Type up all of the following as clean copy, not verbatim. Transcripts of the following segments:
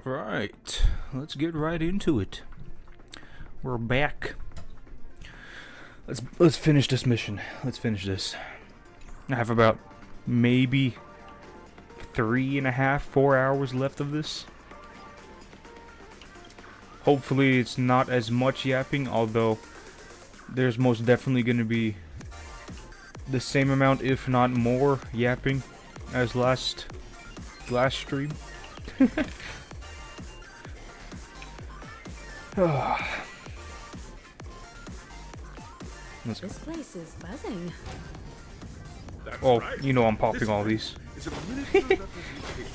Right, let's get right into it. We're back. Let's finish this mission. Let's finish this. I have about maybe 3.5, 4 hours left of this. Hopefully it's not as much yapping, although there's most definitely going to be the same amount, if not more, yapping as last stream. This place is buzzing. Oh, right. You know I'm popping all these. Is a miniature representation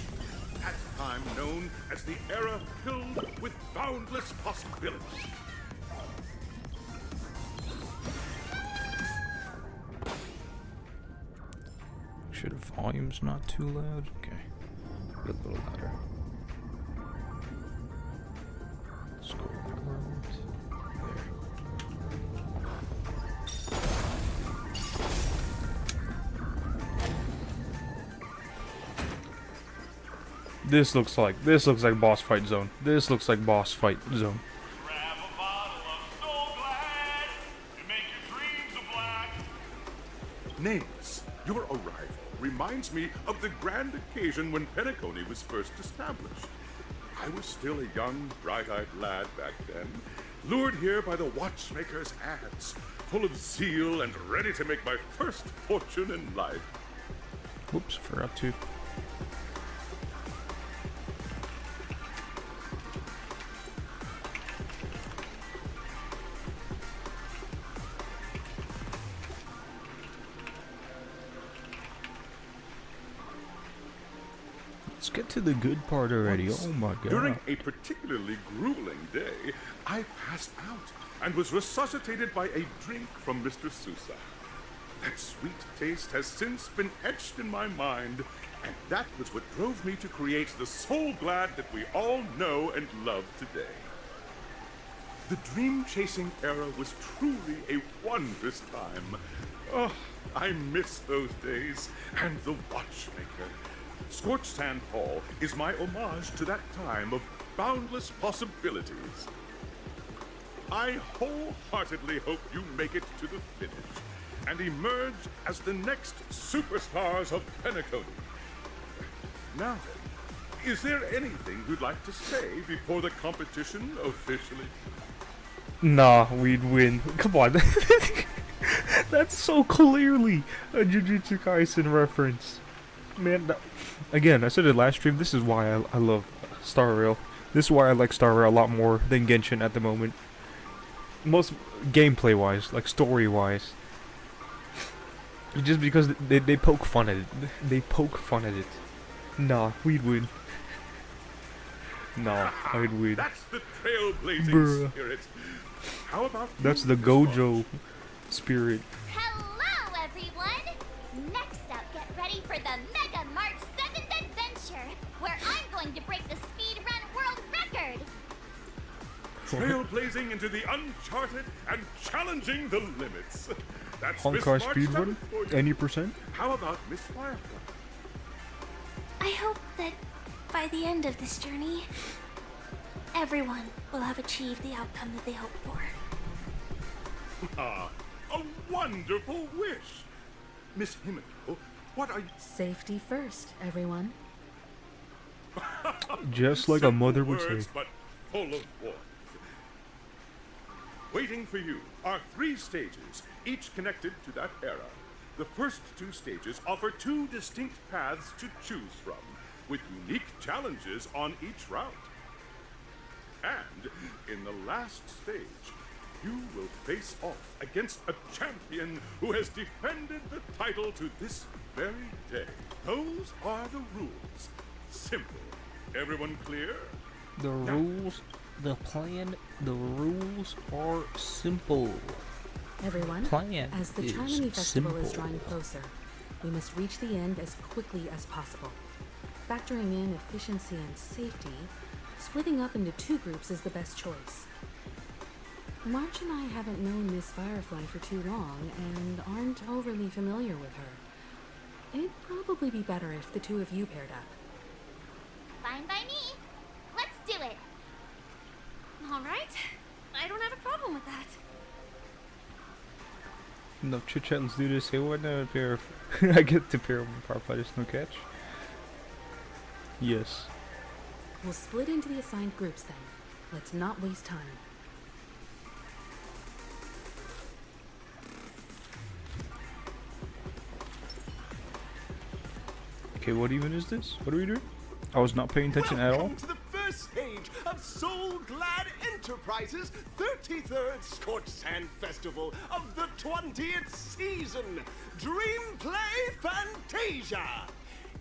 at the time known as the era filled with boundless possibility. Should the volume's not too loud? Okay. A little louder. Scroll right there. This looks like boss fight zone. This looks like boss fight zone. Grab a bottle of Soul Glad to make your dreams a black. Nameless, your arrival reminds me of the grand occasion when Penacony was first established. I was still a young, bright-eyed lad back then, lured here by the watchmaker's ads, full of zeal and ready to make my first fortune in life. Whoops, forgot to. Let's get to the good part already. Once, oh my god. During a particularly grueling day, I passed out and was resuscitated by a drink from Mr. Sousa. That sweet taste has since been etched in my mind, and that was what drove me to create the Soul Glad that we all know and love today. The dream-chasing era was truly a wondrous time. Oh, I miss those days, and the watchmaker. Scorched Sand Hall is my homage to that time of boundless possibilities. I wholeheartedly hope you make it to the finish and emerge as the next superstars of Penacony. Now then, is there anything you'd like to say before the competition officially? Nah, we'd win. Come on. That's so clearly a Jujutsu Kaisen reference. Man, again, I said it last stream, this is why I love Star Rail. This is why I like Star Rail a lot more than Genshin at the moment. Most gameplay-wise, like story-wise. Just because they poke fun at it. They poke fun at it. Nah, we'd win. Nah, I'd win. That's the trailblazing Bruh. spirit. How about That's you, the Miss Gojo March? spirit. Hello, everyone! Next up, get ready for the Mega March 7th Adventure, where I'm going to break the speed run world record! Trailblazing into the uncharted and challenging the limits. That's Miss Honkai March speedrun? 7th for you. Any percent? How about Miss Firefly? I hope that by the end of this journey, everyone will have achieved the outcome that they hoped for. Ah, a wonderful wish! Miss Himiko, what are you... Safety first, everyone. Just like a Simple mother would words, say. but full of warmth. Waiting for you are 3 stages, each connected to that era. The first 2 stages offer 2 distinct paths to choose from, with unique challenges on each route. And in the last stage, you will face off against a champion who has defended the title to this very day. Those are the rules. Simple. Everyone clear? The rules, the plan, the rules are simple. Everyone, Plan as the is Charmony Festival is simple. drawing closer, we must reach the end as quickly as possible. Factoring in efficiency and safety, splitting up into 2 groups is the best choice. March and I haven't known Miss Firefly for too long and aren't overly familiar with her. It'd probably be better if the 2 of you paired up. Fine by me. Let's do All right. I don't have a problem with that. No chit chat, let's do this. Hey, what now? Pair of I get to pair with power players, no catch. Yes. We'll split into the assigned groups then. Let's not waste time. Okay, what even is this? What are we doing? I was not paying attention at all. Welcome to the first stage of Soul Glad Enterprises' 33rd Scorched Sand Festival of the 20th season, Dream Play Fantasia.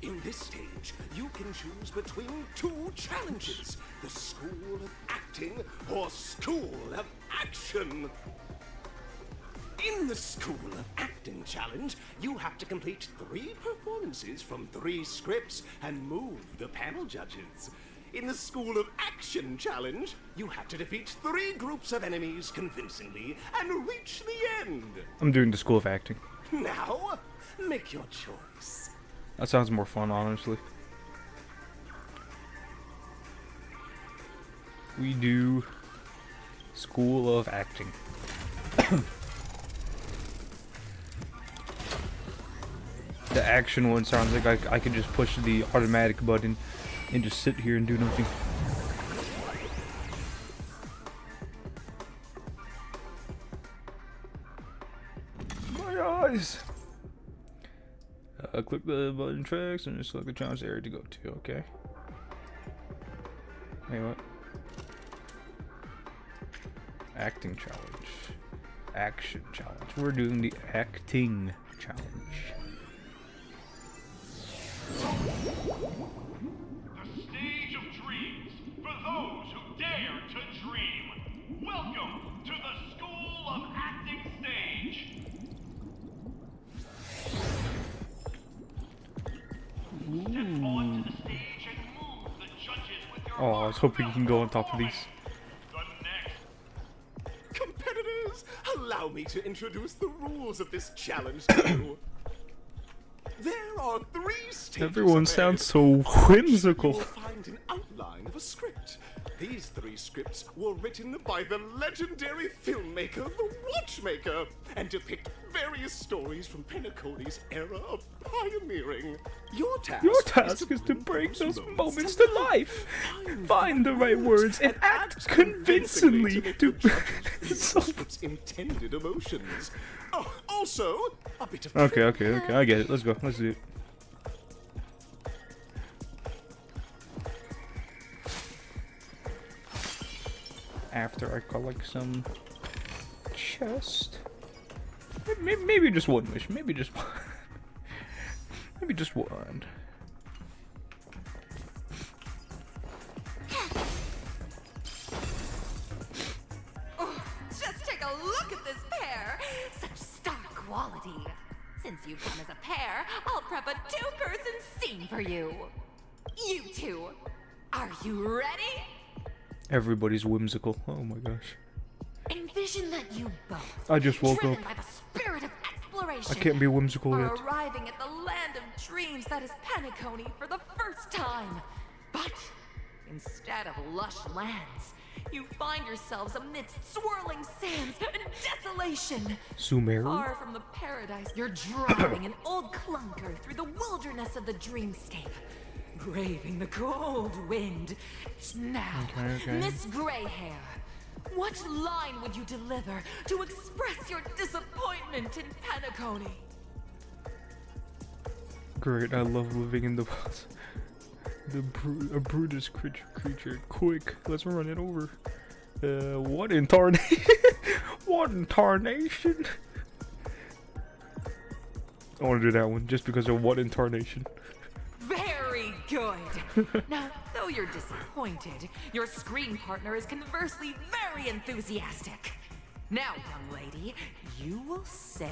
In this stage, you can choose between two challenges, the School of Acting or School of Action. In the School of Acting challenge, you have to complete 3 performances from 3 scripts and move the panel judges. In the School of Action challenge, you have to defeat 3 groups of enemies convincingly and reach the end. I'm doing the School of Acting. Now, make your choice. That sounds more fun, honestly. We do School of Acting. The action one sounds like I could just push the automatic button and just sit here and do nothing. My eyes! Click the button tracks and just select the challenge area to go to, okay. Hey, what? Acting challenge. Action challenge. We're doing the acting challenge. The stage of dreams for those who dare to dream. Welcome to the School of Acting stage. Step onto the stage and move the judges with your Oh, I was hoping you can go on top of these. The next Competitors, allow me to introduce the rules of this challenge to you. There are 3 stages. Everyone of sounds it. so You whimsical. will find an outline of a script. These 3 scripts were written by the legendary filmmaker, The Watchmaker, and depict various stories from Penacony's era of pioneering. Your task is to bring those moments to to life. Find the right words and act convincingly make to. the judges feel So- the script's intended emotions. Oh, also, a bit of Okay, trivia. I get it. Let's go. Let's do it. After I collect some chest, maybe just one wish. Maybe just one. Maybe just one. Just take a look at this pair! Such star quality! Since you've come as a pair, I'll prep a 2-person scene for you! You two, are you ready? Everybody's whimsical. Oh my gosh. Envision that you both, I just woke driven up. by the spirit of exploration, I can't be whimsical are yet. arriving at the land of dreams that is Penacony for the first time. But instead of lush lands, you find yourselves amidst swirling sands and desolation. Sumeru? Far from the paradise, you're driving an old clunker through the wilderness of the dreamscape, braving the cold wind. Now, Okay. Miss Greyhair, what line would you deliver to express your disappointment in Penacony? Great, I love living in the woods. A brutish creature. Quick, let's run it over. What in tarnation? What in tarnation? I want to do that one just because of what in tarnation. Very good. Now, though you're disappointed, your screen partner is conversely very enthusiastic. Now, young lady, you will say...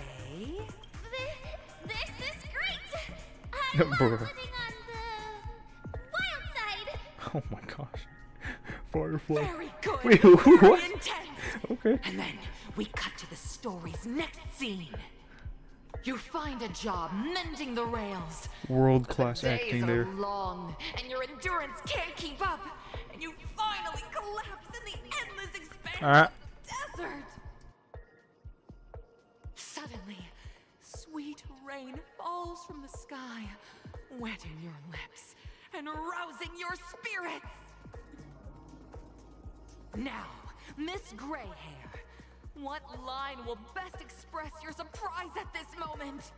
This is great! I love Bruh. living on the wild side! Oh my gosh. Firefly. Very good. Wait, very what? intense. Okay. And then we cut to the story's next scene. You find a job mending the rails. World class The acting days there. are long, and your endurance can't keep up. And you finally collapse in the endless Ah. desert. Suddenly, sweet rain falls from the sky, wetting your lips and rousing your spirits. Now, Miss Greyhair, what line will best express your surprise at this moment?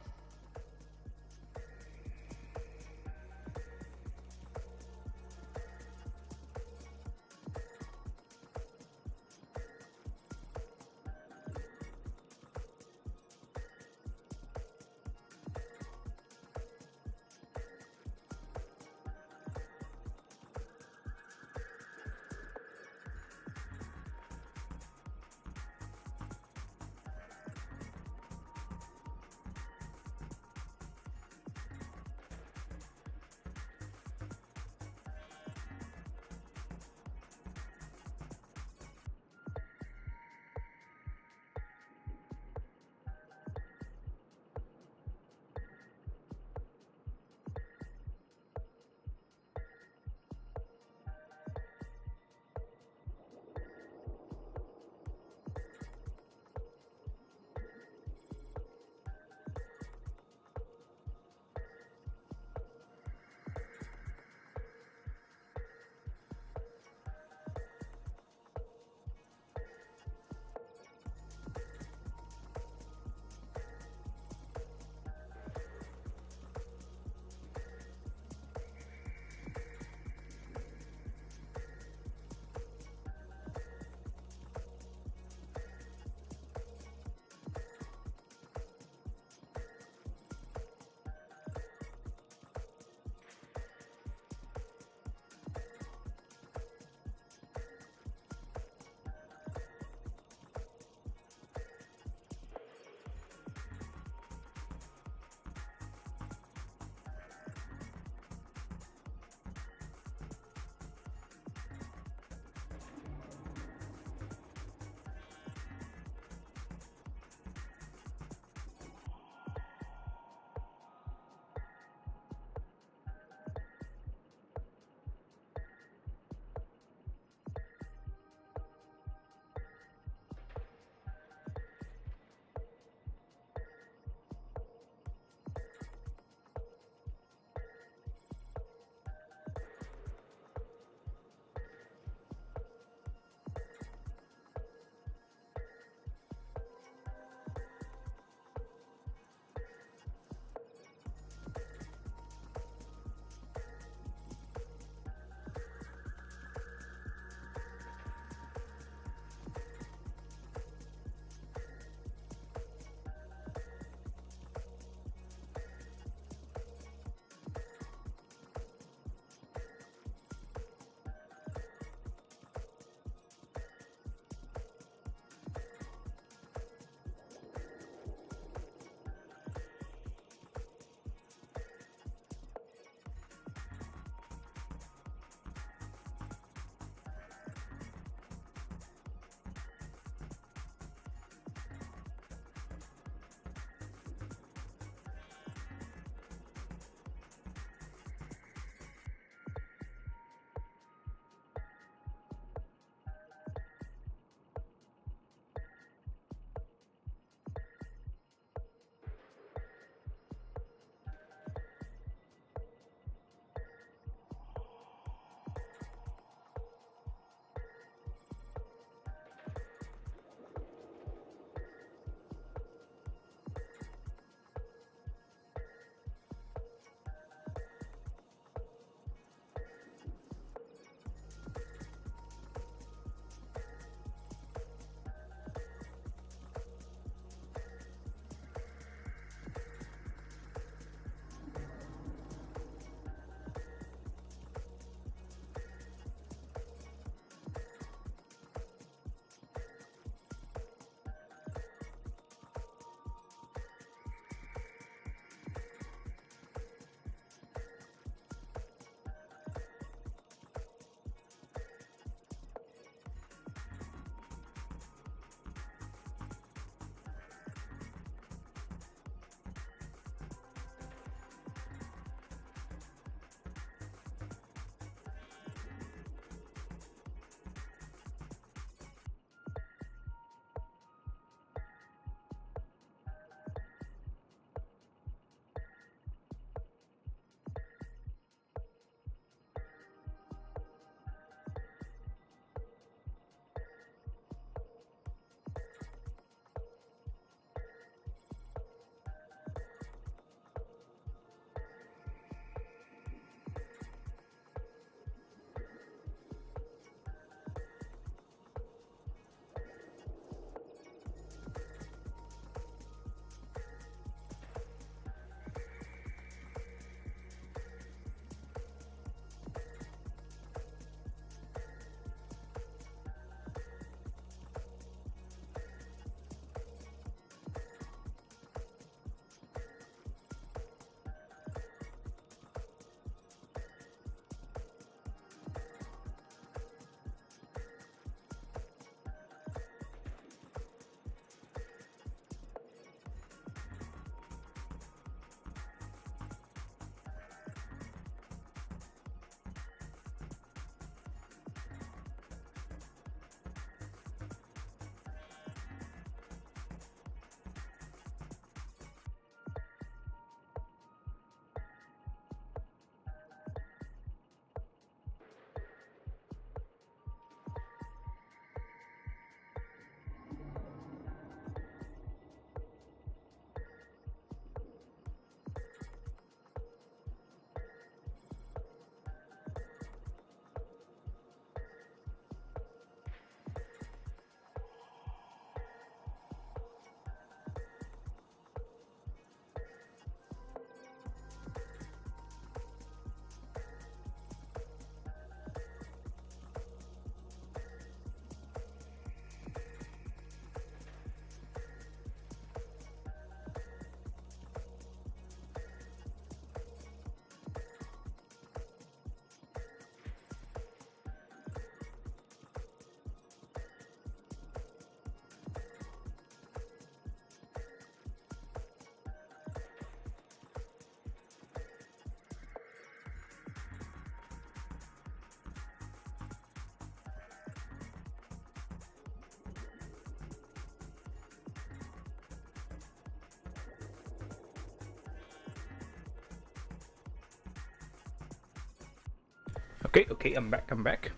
Okay, I'm back.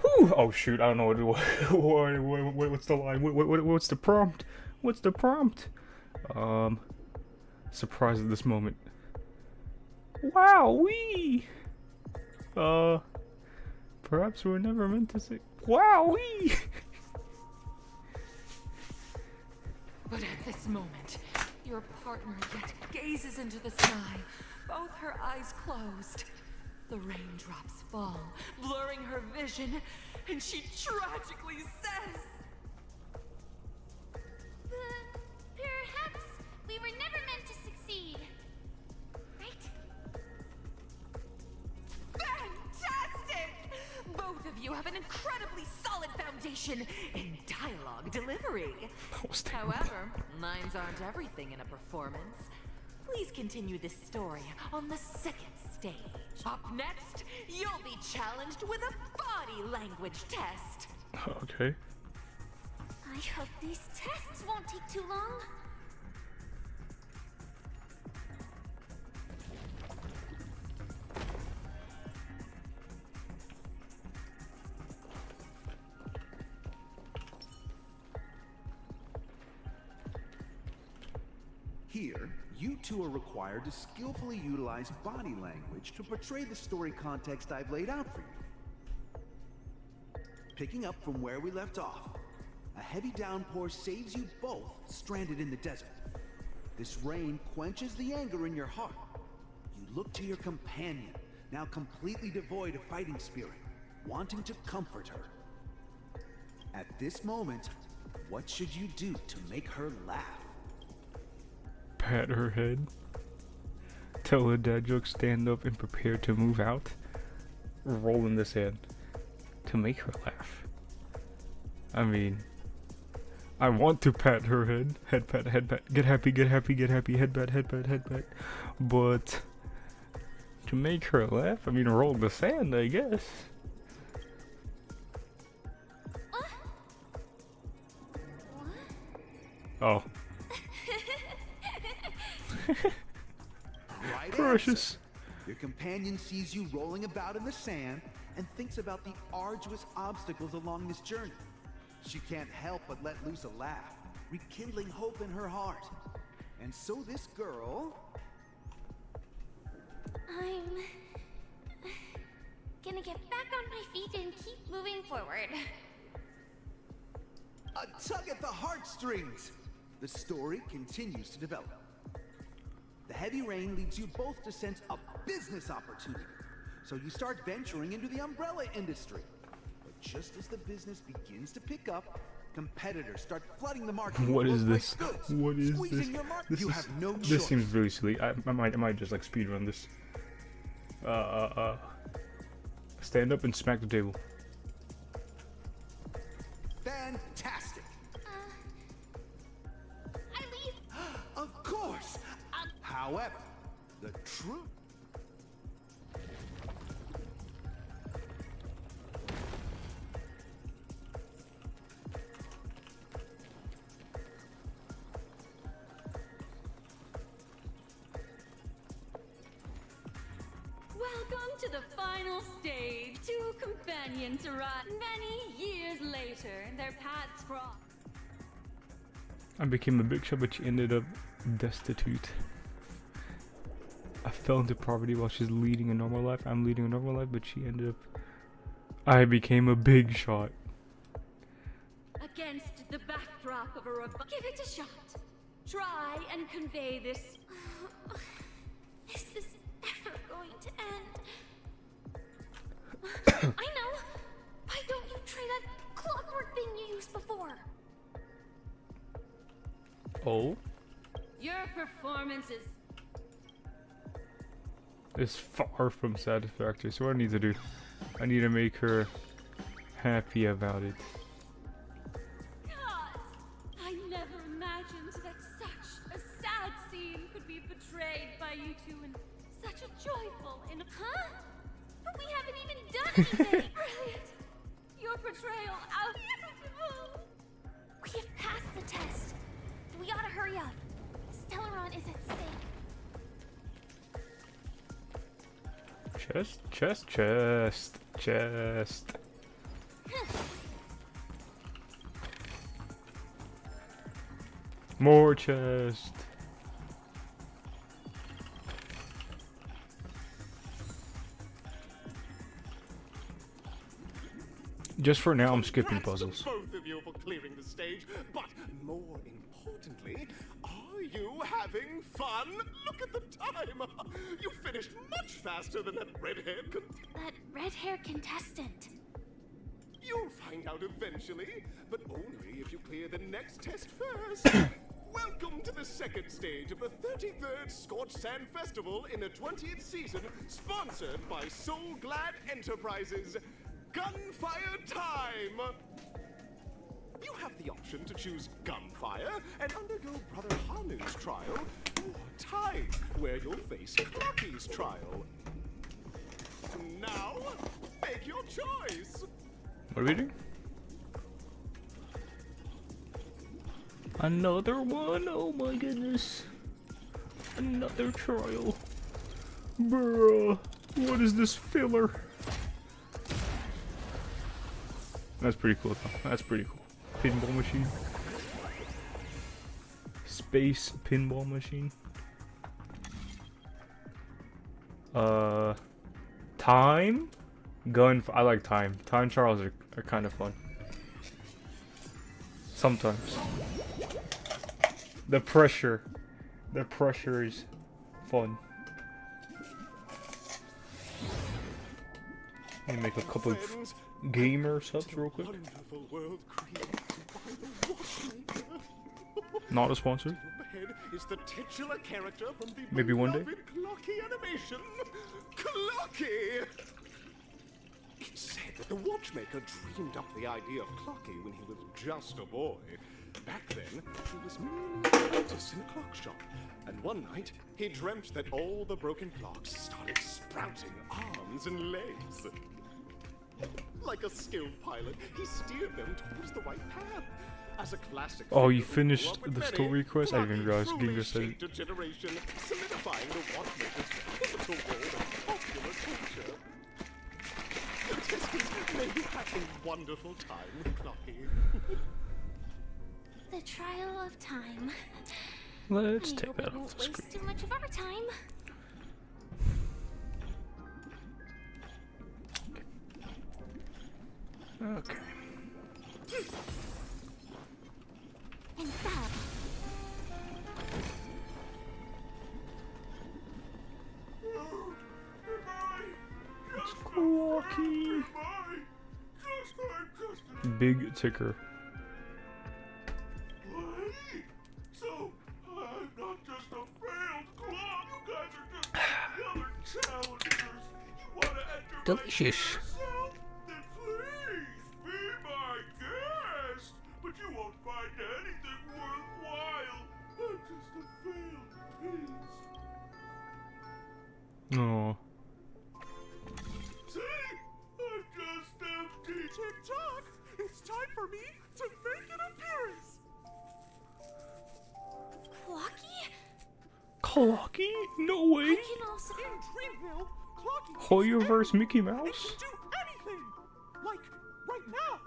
Whew. Oh shoot, I don't know what's the line? What's the prompt? What's the prompt? Surprised at this moment. Wow, wee. Perhaps we're never meant to say wow, wee. But at this moment, your partner yet gazes into the sky, both her eyes closed. The raindrops fall, blurring her vision, and she tragically says, Perhaps we were never meant to succeed. Right? "Fantastic! Both of you have an incredibly solid foundation in dialogue delivery. However, lines aren't everything in a performance. Please continue this story on the second stage. Up next, you'll be challenged with a body language test." Okay. I hope these tests won't take too long. Here, you two are required to skillfully utilize body language to portray the story context I've laid out for you. Picking up from where we left off, a heavy downpour saves you both stranded in the desert. This rain quenches the anger in your heart. You look to your companion, now completely devoid of fighting spirit, wanting to comfort her. At this moment, what should you do to make her laugh? Pat her head. Tell her dad joke, stand up and prepare to move out. Roll in the sand. To make her laugh. I mean, I want to pat her head. Head pat, get happy, head pat. But to make her laugh, I mean, roll in the sand, I guess. Oh. Right Precious. answer. Your companion sees you rolling about in the sand and thinks about the arduous obstacles along this journey. She can't help but let loose a laugh, rekindling hope in her heart. And so this girl... I'm gonna get back on my feet and keep moving forward. A tug at the heartstrings! The story continues to develop. The heavy rain leads you both to sense a business opportunity. So you start venturing into the umbrella industry. But just as the business begins to pick up, competitors start flooding the market. What with is low-priced this? goods. What is Squeezing this? your market. You have no This choice. seems really silly. I might just like speedrun this. Stand up and smack the table. Fantastic. I leave. Of course. However, the truth. Welcome to the final stage. Two companions arrive. Many years later, their paths cross. I became a big shot, but she ended up destitute. I fell into poverty while she's leading a normal life. I'm leading a normal life, but she ended up... I became a big shot. Against the backdrop of a give it a shot. Try and convey this. Is this ever going to end? I know. Why don't you try that clockwork thing you used before? Oh? Your performance is It's far from satisfactory. So what I need to do? I need to make her happy about it. God. I never imagined that such a sad scene could be portrayed by you two in such a joyful and Huh? But we haven't even done anything. brilliant. Your portrayal out beautiful. We have passed the test. We ought to hurry up. Stellaron is at stake. Chest, chest, chest, chest. More chest. Just for now, I'm skipping Congrats to puzzles. both of you for clearing the stage, but more importantly, are you having fun? Look at the time. You finished much faster than that red-haired That red-haired contestant. You'll find out eventually, but only if you clear the next test first. Welcome to the second stage of the 33rd Scorched Sand Festival in the 20th season, sponsored by Soul Glad Enterprises. Gunfire time! You have the option to choose Gunfire and undergo Brother Hanu's trial, or Time, where you'll face Clocky's trial. Now, make your choice! What are we doing? Another one? Oh my goodness. Another trial. Bruh. What is this filler? That's pretty cool though. That's pretty cool. Pinball machine. Space pinball machine. Time? I like time. Time trials are kind of fun. Sometimes. The pressure is fun. Let me make a couple of gamer subs real quick. Wonderful world created by the Watchmaker. Not a sponsor. Up ahead is the titular character from the Maybe one day. beloved Clocky animation, Clocky! It's said that the Watchmaker dreamed up the idea of Clocky when he was just a boy. Back then, he was merely an apprentice in a clock shop. And one night, he dreamt that all the broken clocks started sprouting arms and legs. Like a skilled pilot, he steered them towards the right path. As a classic Oh, you figure who finished grew up with the many, story quest? I didn't realize Clocky Giga said truly it. shaped a generation, solidifying the Watchmaker's pivotal role in popular culture. Contestants, may you have a wonderful time with Clocky. The trial of time. Let's I take hope that it won't off the waste screen. too much of our time. Okay. And Fab. Clocky. Big ticker. So, I'm not just a failed clock. You guys are just the other challengers. You want to enter Delicious. yourself? Then please be my guest. But you won't find anything worthwhile. I'm just a failed piece. Oh. See? I'm just empty. Tick-tock! It's time for me to make an appearance! Clocky? Clocky? No way. I can also. In Dreamville, Clocky Hoyer vs. Mickey It Mouse? can do anything! Like, right now,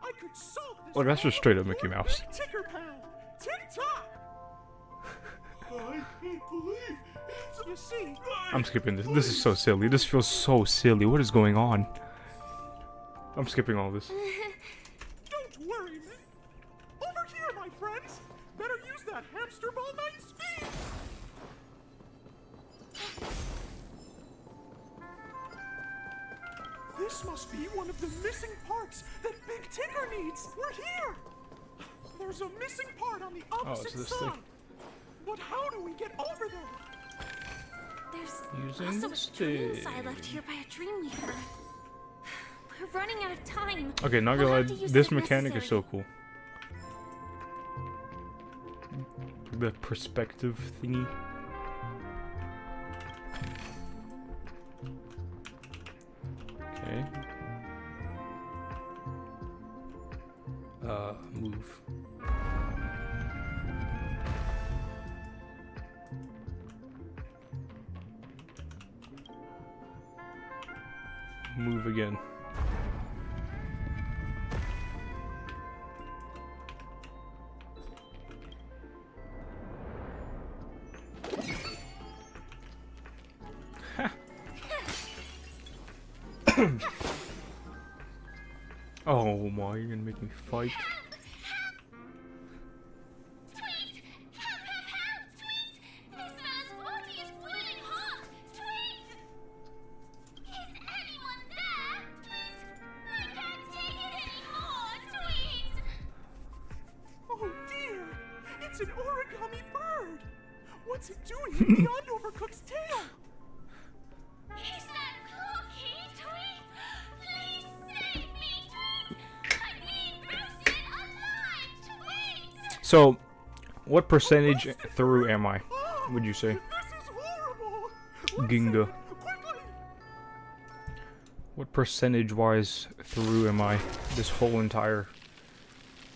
I could solve this Oh, that's just straight up Mickey problem Mouse. with Ticker Pal! Tick-tock! I can't believe it's You see, I'm skipping this. This is so silly. This feels so silly. What is going on? I'm skipping all this. don't worry, man. Over here, my friends! Better use that hamster ball 9 speed! This must be one of the missing parts that Big Ticker needs. We're here! There's a missing part on the opposite it's this side. thing. But how do we get over there? There's Using also the a dream stick. side left here by a Dreamweaver. We're running out of time. Okay, not We'll gonna lie. have to use This it if mechanic is necessary. so cool. The perspective thingy. Okay. Move. move again. Oh my, you're gonna make me fight. Sweet! Help, help, help! Sweet! This man's body is boiling hot! Sweet! Is anyone there? Sweet! I can't take it anymore! Sweet! Oh dear! It's an origami bird! What's it doing with the undercooked's tail? Is that cookie? Sweet! Please save me! Sweet! I'm being roasted alive! Sweet! So, what percentage through am I? Would you say? This is horrible! Ginga. Quickly! What percentage wise through am I this whole entire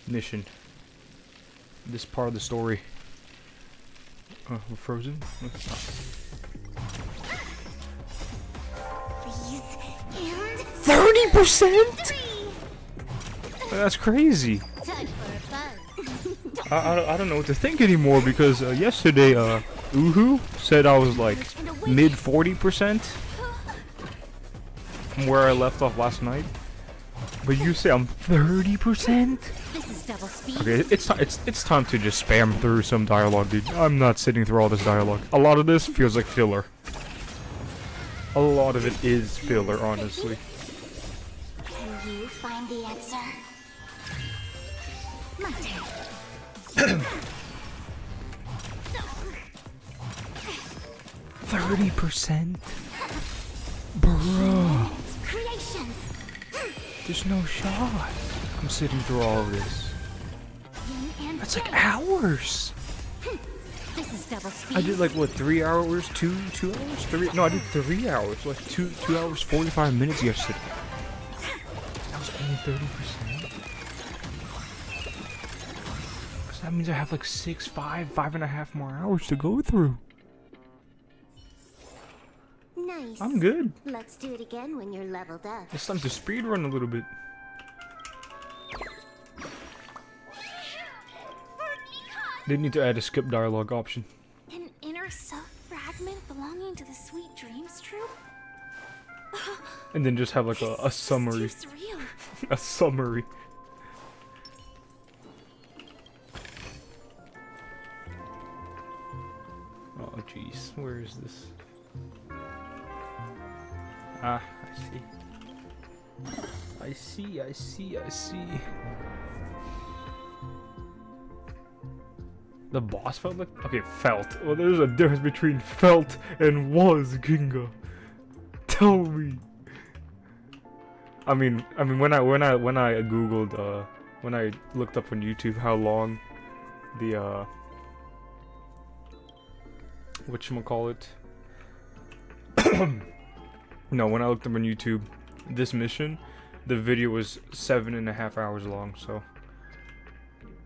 mission? This part of the story. We're frozen? Please, and 30%? 3. That's crazy. Time for a buzz. I don't know what to think anymore because yesterday Uhu said I was like mid 40% from where I left off last night. But you say I'm 30%? This is double speed. Okay, it's time to just spam through some dialogue, dude. I'm not sitting through all this dialogue. A lot of this feels like filler. A lot of it is filler, honestly. Can you find the answer? My turn. 30%? Bruh. Creations. There's no shot. I'm sitting through all of this. Yin and That's like yang. hours. This is double speed. I did like what, 3 hours, 2 hours, 3? No, I did 3 hours, like 2 hours 45 minutes yesterday. That was only 30%. So that means I have like 5.5 more hours to go through. Nice. I'm good. Let's do it again when you're leveled up. It's time to speedrun a little bit. They need to add a skip dialogue option. An inner self fragment belonging to the Sweet Dreams Troop? And then just have like a summary. This is too surreal. A summary. Oh jeez, where is this? Ah, I see. The boss felt like? Okay, felt. Well, there's a difference between felt and was Ginga. Tell me. I mean, when I googled, when I looked up on YouTube how long the whatchamacallit. No, when I looked up on YouTube, this mission, the video was 7.5 hours long, so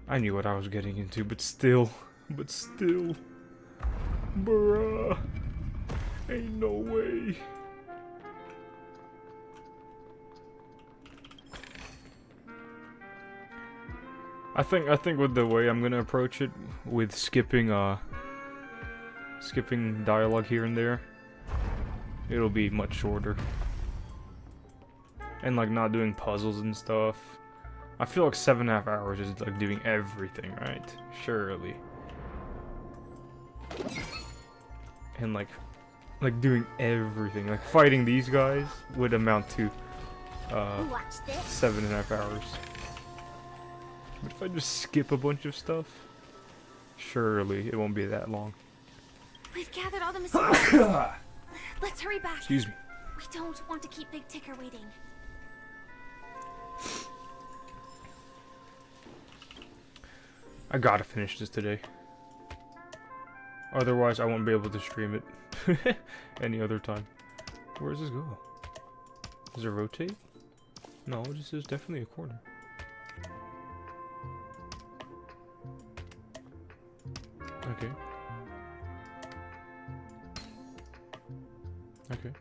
I knew what I was getting into, but still, bruh, ain't no way. I think with the way I'm gonna approach it, with skipping dialogue here and there, it'll be much shorter. And like not doing puzzles and stuff. I feel like 7.5 hours is like doing everything, right? Surely. And like doing everything. Like fighting these guys would amount to Watch this. 7.5 hours. But if I just skip a bunch of stuff, surely it won't be that long. We've gathered all the materials. Let's hurry back. Excuse me. We don't want to keep Big Ticker waiting. I gotta finish this today. Otherwise, I won't be able to stream it any other time. Where does this go? Does it rotate? No, this is definitely a corner. Okay. Okay.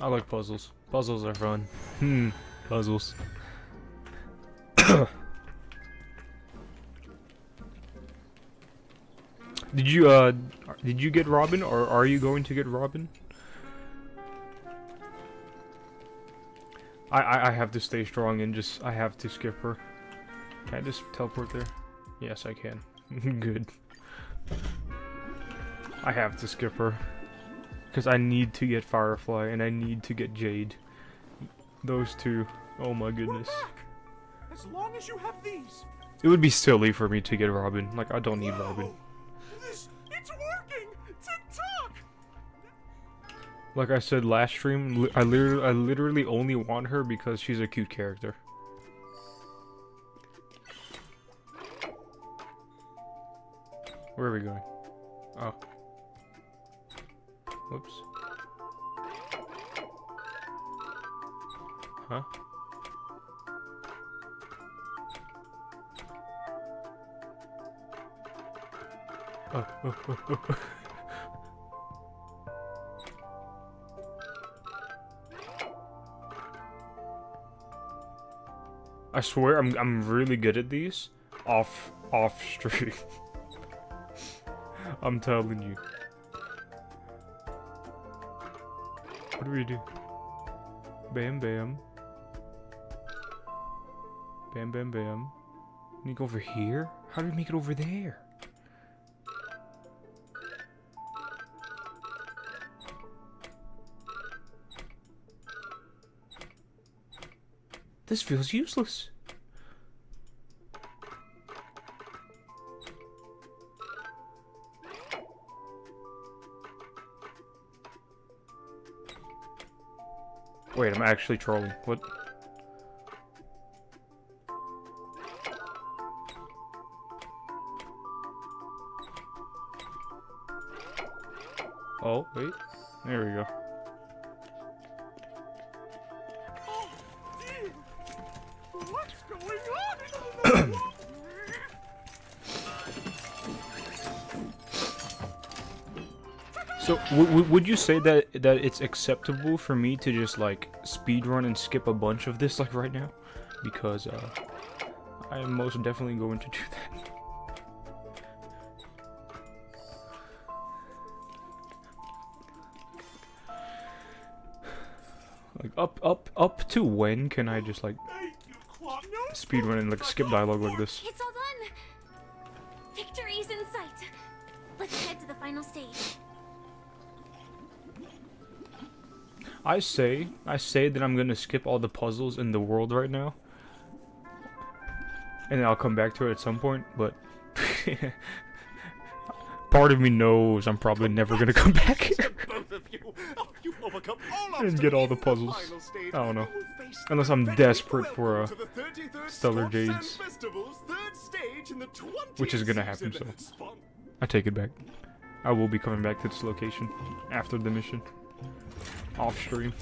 I like puzzles. Puzzles are fun. Puzzles. Did you get Robin, or are you going to get Robin? I have to stay strong and I have to skip her. Can I just teleport there? Yes, I can. Good. I have to skip her. Because I need to get Firefly and I need to get Jade. Those two. Oh my goodness. As long as you have these. It would be silly for me to get Robin. Like, I don't need Robin. It's working! Tick-tock! Like I said last stream, I literally only want her because she's a cute character. Where are we going? Oh. Whoops. Huh? Oh. I swear I'm really good at these off stream. I'm telling you. What do we do? Bam bam. Bam bam bam. Can you go over here? How do we make it over there? This feels useless. Wait, I'm actually trolling. What? Oh, wait. There we go. What's going on? So, would you say that it's acceptable for me to just like speedrun and skip a bunch of this like right now? Because I am most definitely going to do that. Like up to when can I just like speedrun and like skip dialogue like this? It's all done. Victory's in sight. Let's head to the final stage. I say that I'm gonna skip all the puzzles in the world right now, and then I'll come back to it at some point. But part of me knows I'm probably never gonna come back here Both of you. Oh, you've overcome all and get all the puzzles. I don't know, unless I'm desperate for a Stellar Jades, which is gonna happen. So I take it back. I will be coming back to this location after the mission. Off stream.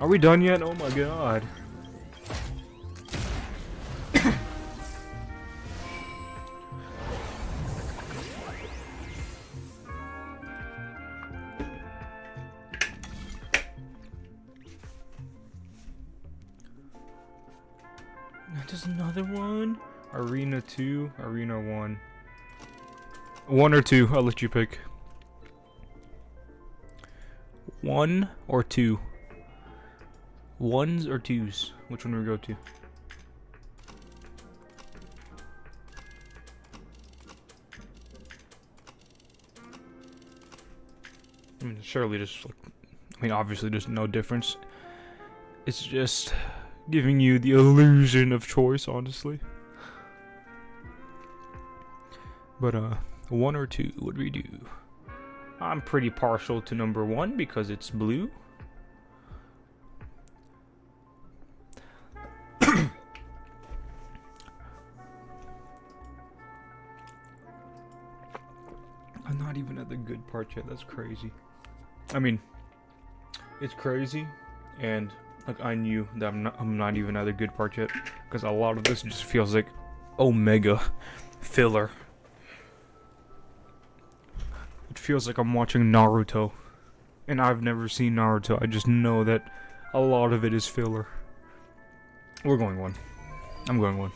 Are we done yet? Oh my god. There's another one. Arena 2, Arena 1. 1 or 2, I'll let you pick. 1 or 2? Ones or twos? Which one do we go to? I mean, surely just like, I mean, obviously there's no difference. It's just giving you the illusion of choice, honestly. But 1 or 2, what do we do? I'm pretty partial to number 1 because it's blue. I'm not even at the good part yet. That's crazy. I mean, it's crazy, and like I knew that I'm not even at the good part yet, because a lot of this just feels like omega filler. It feels like I'm watching Naruto, and I've never seen Naruto. I just know that a lot of it is filler. We're going one. I'm going one.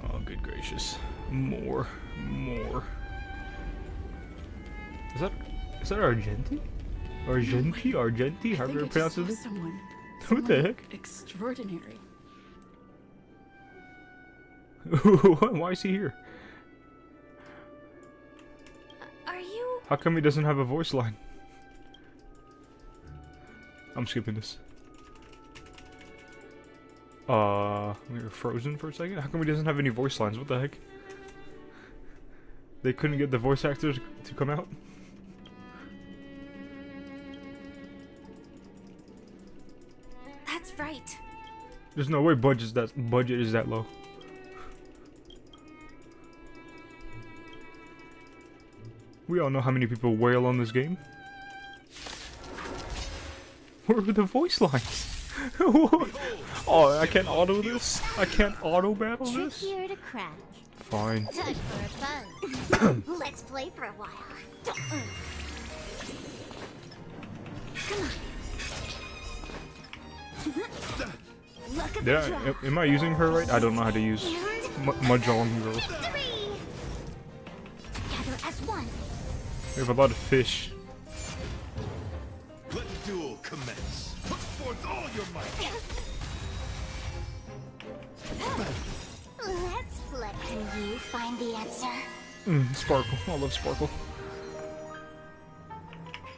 Oh, good gracious. More. Is that Argenti? Argenti? However you pronounce it? Someone Who the heck? extraordinary. Why is he here? Are you? How come he doesn't have a voice line? I'm skipping this. We were frozen for a second? How come he doesn't have any voice lines? What the heck? They couldn't get the voice actors to come out? That's right. There's no way budget is that low. We all know how many people wail on this game. Where are the voice lines? Oh, I can't auto this? I can't auto battle this? Trickier to crack. Fine. Time for a buzz. Let's play for a while. Come on. Look at the draw. Am I using her right? I don't know how to use Mahjong girl. 3. Together as one. We have a lot of fish. Let the duel commence. Put forth all your might. Let's play. Can you find the answer? Sparkle. I love Sparkle.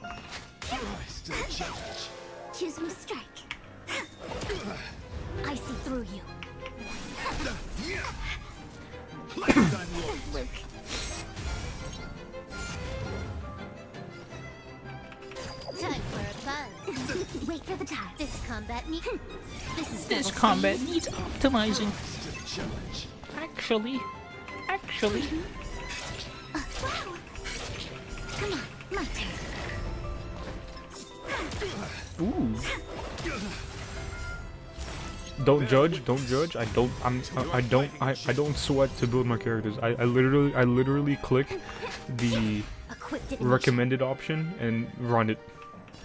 Rise to the challenge. Choose me strike. I see through you. Lifetime loyalty. Luke. Time for a buzz. Wait for the time. This combat needs. This combat needs optimizing. Rise to the challenge. Actually. Wow. Come on, my turn. Ooh. Don't judge. I don't sweat to build my characters. I literally click the A quick divination. recommended option and run it.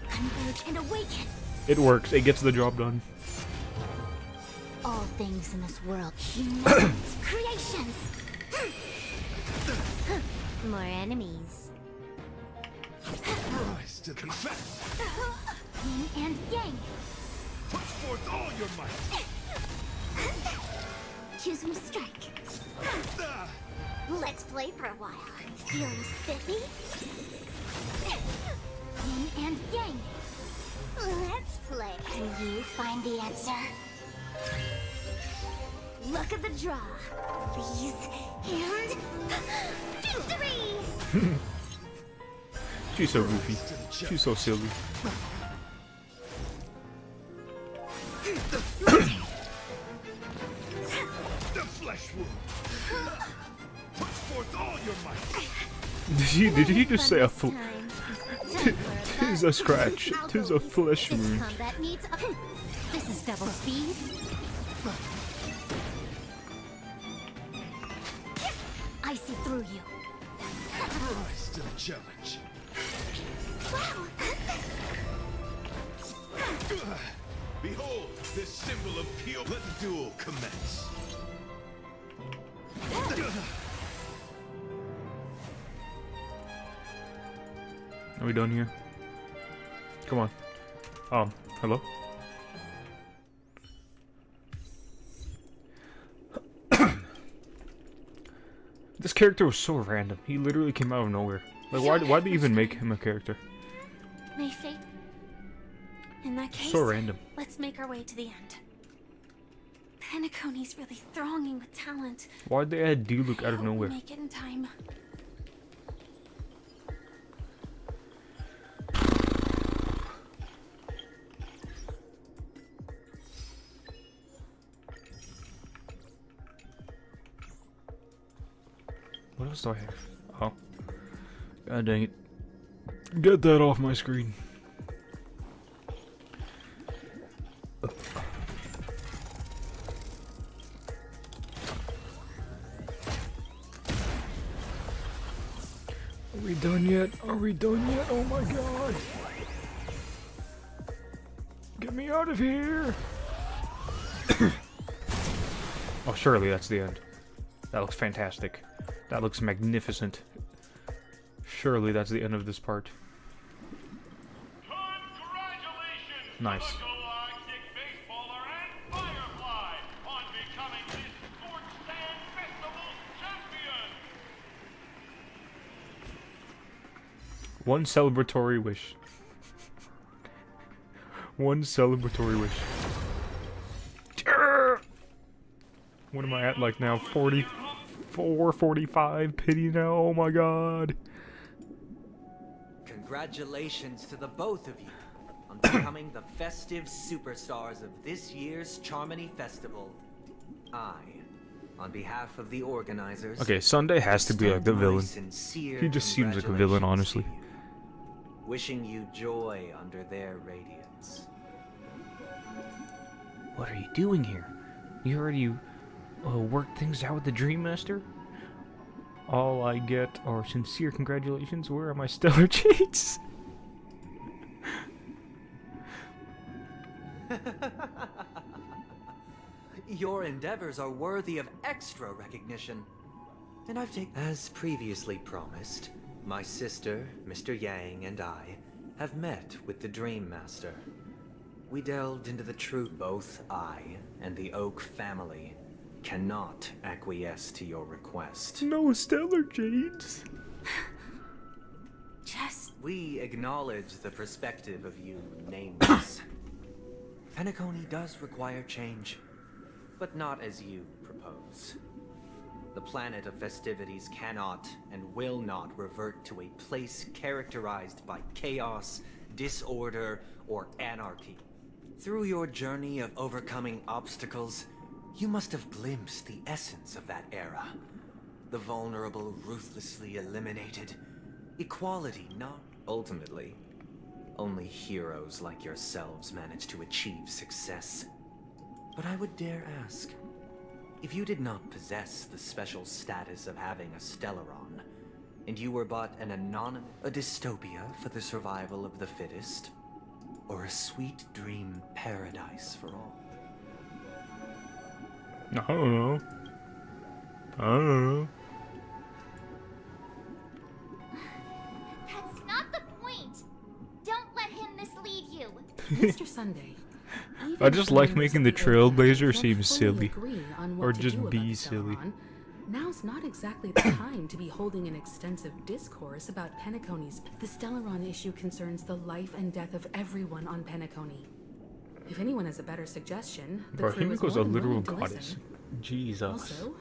Converge and awaken. It works. It gets the job done. All things in this world. Humans, creations. More enemies. Rise to the confess. Yin and yang. Put forth all your might. Choose me strike. Let's play for a while. Feeling spiffy? Yin and yang. Let's play. Can you find the answer? Look at the draw. These and victory! She's so goofy. She's so silly. The flesh wound. Put forth all your might. Did he just say a Time. Tis a scratch. Tis a flesh This wound. combat needs a... This is double speed. I see through you. Rise to the challenge. Behold, this symbol of pure. Let the duel commence. Are we done here? Come on. Hello? This character was so random. He literally came out of nowhere. Like, why'd they even make him a character? May fate. In that case, So random. let's make our way to the end. Penacony's really thronging with talent. Why'd they add D-Luke out of Hope we nowhere? Make it in time. else do I have? Oh. God dang it. Get that off my screen. Are we done yet? Are we done yet? Oh my god. Get me out of here. Oh, surely that's the end. That looks fantastic. That looks magnificent. Surely that's the end of this part. Congratulations Nice. to the Galactic Baseballer and Firefly on becoming this Scorched Sand Festival champion! One celebratory wish. One celebratory wish. What am I at like now? 44, 45 pity now? Oh my god. Congratulations to the both of you on becoming the festive superstars of this year's Charmony Festival. I, on behalf of the organizers... Okay, Sunday has to be like the villain. He just seems like a villain, honestly. Wishing you joy under their radiance. What are you doing here? You already worked things out with the Dream Master? All I get are sincere congratulations. Where are my stellar cheats? Your endeavors are worthy of extra recognition. And I've taken... As previously promised, my sister, Mr. Yang, and I have met with the Dream Master. We delved into the truth. Both I and the Oak family cannot acquiesce to your request. No stellar jades. Just We acknowledge the perspective of you nameless. Penacony does require change, but not as you propose. The planet of festivities cannot and will not revert to a place characterized by chaos, disorder, or anarchy. Through your journey of overcoming obstacles, you must have glimpsed the essence of that era. The vulnerable ruthlessly eliminated. Equality, not ultimately. Only heroes like yourselves manage to achieve success. But I would dare ask, if you did not possess the special status of having a Stellaron, and you were but an anonymous, a dystopia for the survival of the fittest, or a sweet dream paradise for all? I don't know. I don't know. That's not the point. Don't let him mislead you. Mr. Sunday. I just like making the Trailblazer seem don't fully silly. agree on Or what to just do about be the silly. Stellaron. Now's not exactly the time to be holding an extensive discourse about Penacony's. The Stellaron issue concerns the life and death of everyone on Penacony. If anyone has a better suggestion, the Bro, crew is Himiko's a more than literal willing to goddess. listen. Jesus. Also,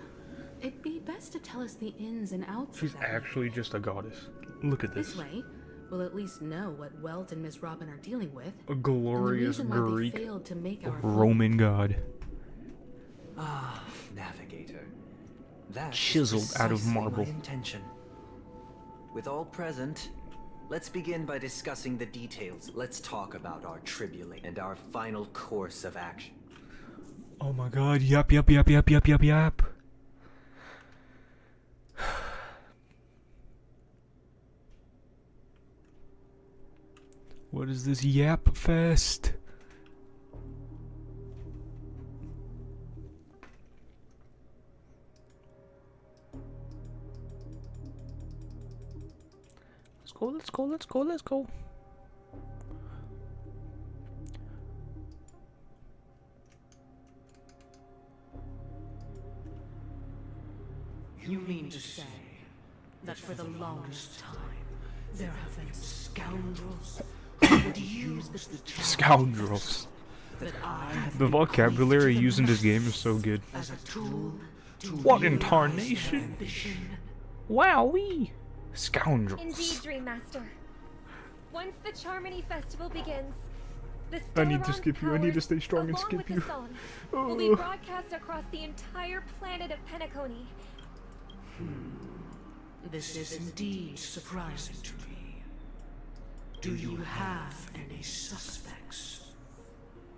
it'd be best to tell us the ins and outs She's of that. actually just a goddess. Look at This this. way, we'll at least know what Welt and Miss Robin are dealing with. A And the glorious reason why Greek they failed to make our Roman god. Ah, Navigator. That's Chiseled out of precisely marble. my intention. With all present, let's begin by discussing the details. Let's talk about our tribulation and our final course of action. Oh my god, yap yap yap yap yap yap yap. What is this yap fest? Let's go, let's go, let's go, let's go. You mean to say that for the longest time there have been scoundrels who would use the Scoundrels. that I have The vocabulary used in this game is so good. as a tool to What realize in their tarnation? ambition. Wowee! Scoundrels. Indeed, Dream Master. Once the Charmony Festival begins, the I need to Stellaron's skip you. I need to powers, stay strong and along skip with you. the song, will be Ugh. broadcast across the entire planet of Penacony. This is indeed surprising to me. Do you have any suspects?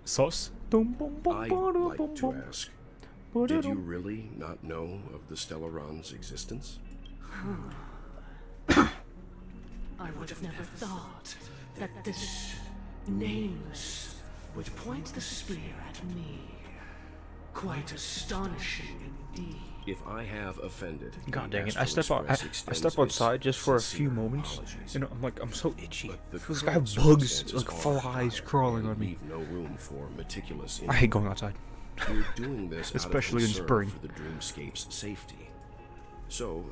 Sauce? I'd like to ask, did you really not know of the Stellaron's existence? I would have never thought that this nameless would point the spear at me. Quite astonishing indeed. If I have offended, God the dang it! Astral I Express step extends outside its just for a few sincere moments, apologies. and I'm so itchy. But the Feels like I current have bugs, circumstances like are flies dire crawling and on me. leave no room for meticulous I hate going outside. We're doing this Especially in out of spring. concern for the dreamscape's safety. So,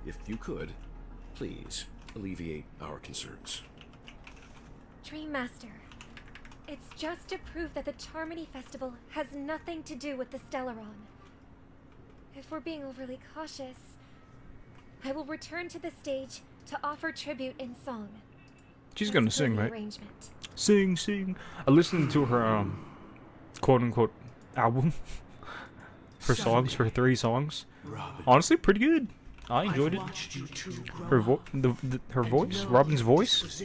if you could, please alleviate our concerns. Dream Master, it's just to prove that the Charmony Festival has nothing to do with the Stellaron. If we're being overly cautious, I will return to the stage to offer tribute in song. She's gonna As per sing, the right? arrangement. Sing. I listened to her quote unquote album. Her songs, her 3 songs. Honestly, pretty good. I enjoyed it. Her her voice, Robin's voice,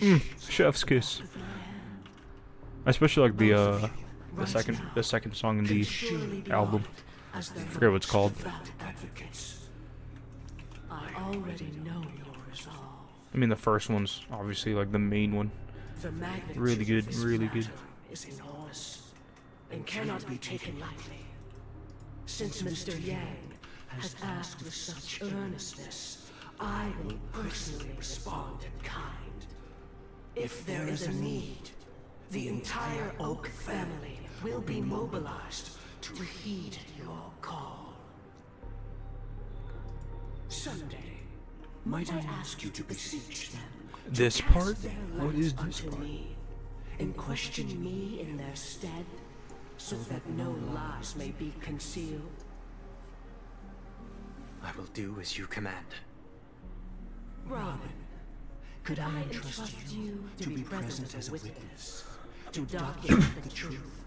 chef's kiss. I especially like the second song in the album. I forget what it's called. I already know your resolve. I mean, the first one's obviously like the main one. The magnitude Really good, of this really good. matter is enormous and cannot be taken lightly. Since Mr. Yang has asked with such earnestness, I will personally respond in kind. If there is a need, the entire Oak family will be mobilized to heed your call. Someday, might I ask you to beseech them? This to part? cast their What light is this unto part? me, and question me in their stead, so that no lies may be concealed? I will do as you command. Robin, could I entrust you to be present as a witness, to document the truth,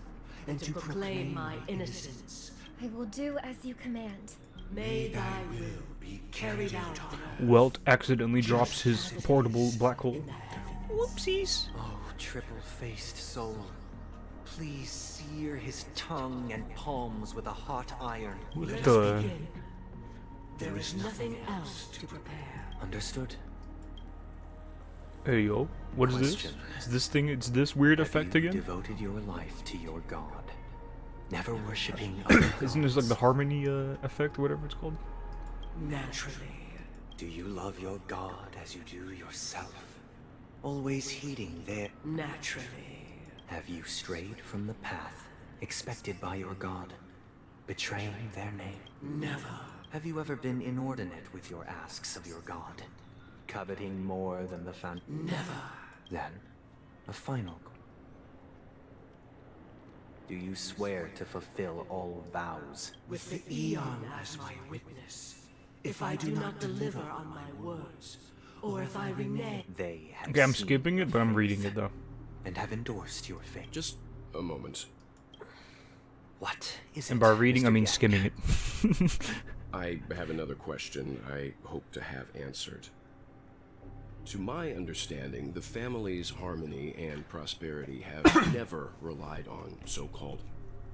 and to proclaim my innocence? I will do as you command. May thy will be carried out on earth. Welt accidentally drops his portable black hole. Whoopsies. Oh, triple-faced soul. Please sear his tongue and palms with a hot iron. Let The- us begin. There is nothing else to prepare. Understood? Hey yo, what is this? Question. Is this thing? It's this weird Have effect you again? devoted your life to your god, never worshipping other gods? Isn't this like the harmony effect, or whatever it's called? Naturally. Do you love your god as you do yourself? Always heeding their... Naturally. Have you strayed from the path expected by your god, betraying their name? Never. Have you ever been inordinate with your asks of your god, coveting more than the Never. Then, a final. Do you swear to fulfill all vows? With the Eon as my witness, if I do not deliver on my words, or if I renege... They have Okay, I'm seen skipping your it, but I'm faith reading it though. and have endorsed your fate. Just a moment. What is And it, by reading, I Mr. mean Yang? skimming it. I have another question I hope to have answered. To my understanding, the family's harmony and prosperity have never relied on so-called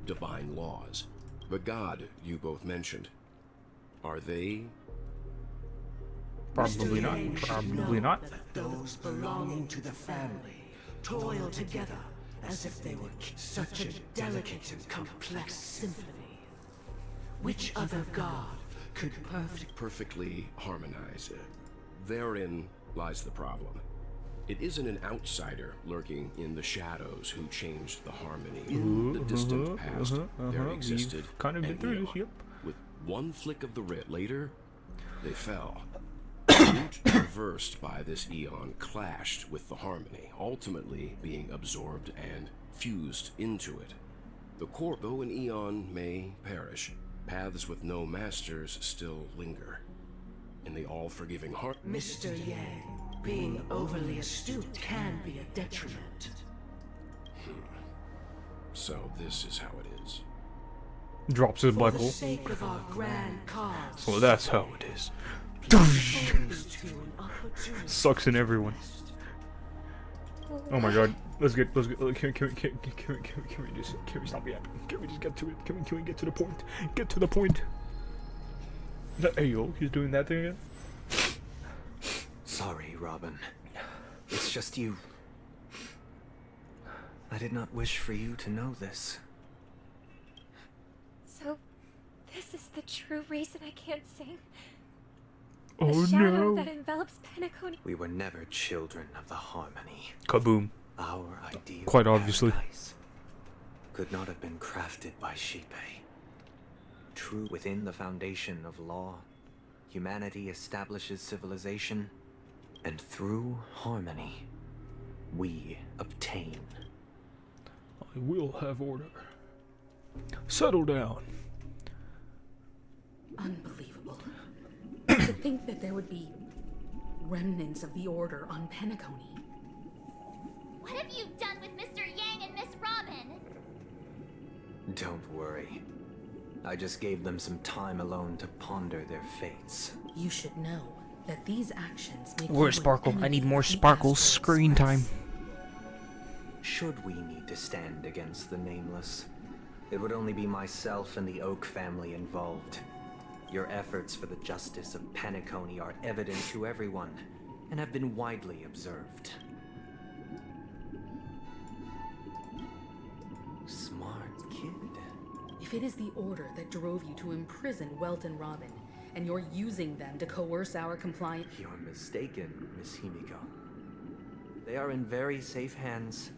divine laws. The god you both mentioned, are they... Probably not. Yang should Probably know not. that those belonging to the family toil together as if they were such a delicate and complex symphony. Which other god could perfectly harmonize it? Therein lies the problem. It isn't an outsider lurking in the shadows who changed the harmony in the distant past. There existed We've kind of been an through this, eon. yep. With one flick of the writ later, they fell. The root traversed by this eon clashed with the harmony, ultimately being absorbed and fused into it. The core, though an eon may perish, paths with no masters still linger. In the all-forgiving heart... Mr. Yang, being overly astute can be a detriment. So this is how it is. Drops his For black the hole. sake of our grand cause, So that's how it is. Exposed to an opportunity. Sucks in everyone. Oh my god. Let's get. Can we stop yet? Can we just get to it? Can we get to the point? Get to the point. Is that Ayo? He's doing that thing again? Sorry, Robin. It's just you. I did not wish for you to know this. So, this is the true reason I can't sing? Oh The shadow no. that envelops Penacony. We were never children of the harmony. Kaboom. Our ideal Quite obviously. paradise could not have been crafted by Shipe. True within the foundation of law, humanity establishes civilization, and through harmony, we obtain. I will have order. Settle down. Unbelievable. To think that there would be remnants of the Order on Penacony. What have you done with Mr. Yang and Miss Robin? Don't worry. I just gave them some time alone to ponder their fates. You should know that these actions make Where's you an Sparkle? I enemy need more of the Sparkle's Astral screen Express. time. Should we need to stand against the Nameless, it would only be myself and the Oak family involved. Your efforts for the justice of Penacony are evident to everyone, and have been widely observed. Smart kid. If it is the Order that drove you to imprison Welt and Robin, and you're using them to coerce our compliance... You're mistaken, Miss Himiko. They are in very safe hands.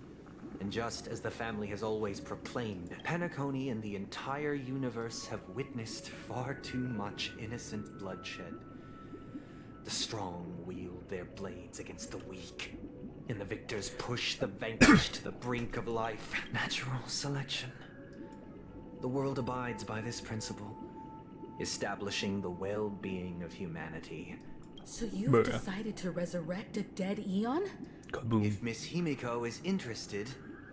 And just as the family has always proclaimed, Penacony and the entire universe have witnessed far too much innocent bloodshed. The strong wield their blades against the weak, and the victors push the vanquished to the brink of life. Natural selection. The world abides by this principle, establishing the well-being of humanity. So you've Bruh. decided to resurrect a dead Eon? Kaboom. If Miss Himiko is interested,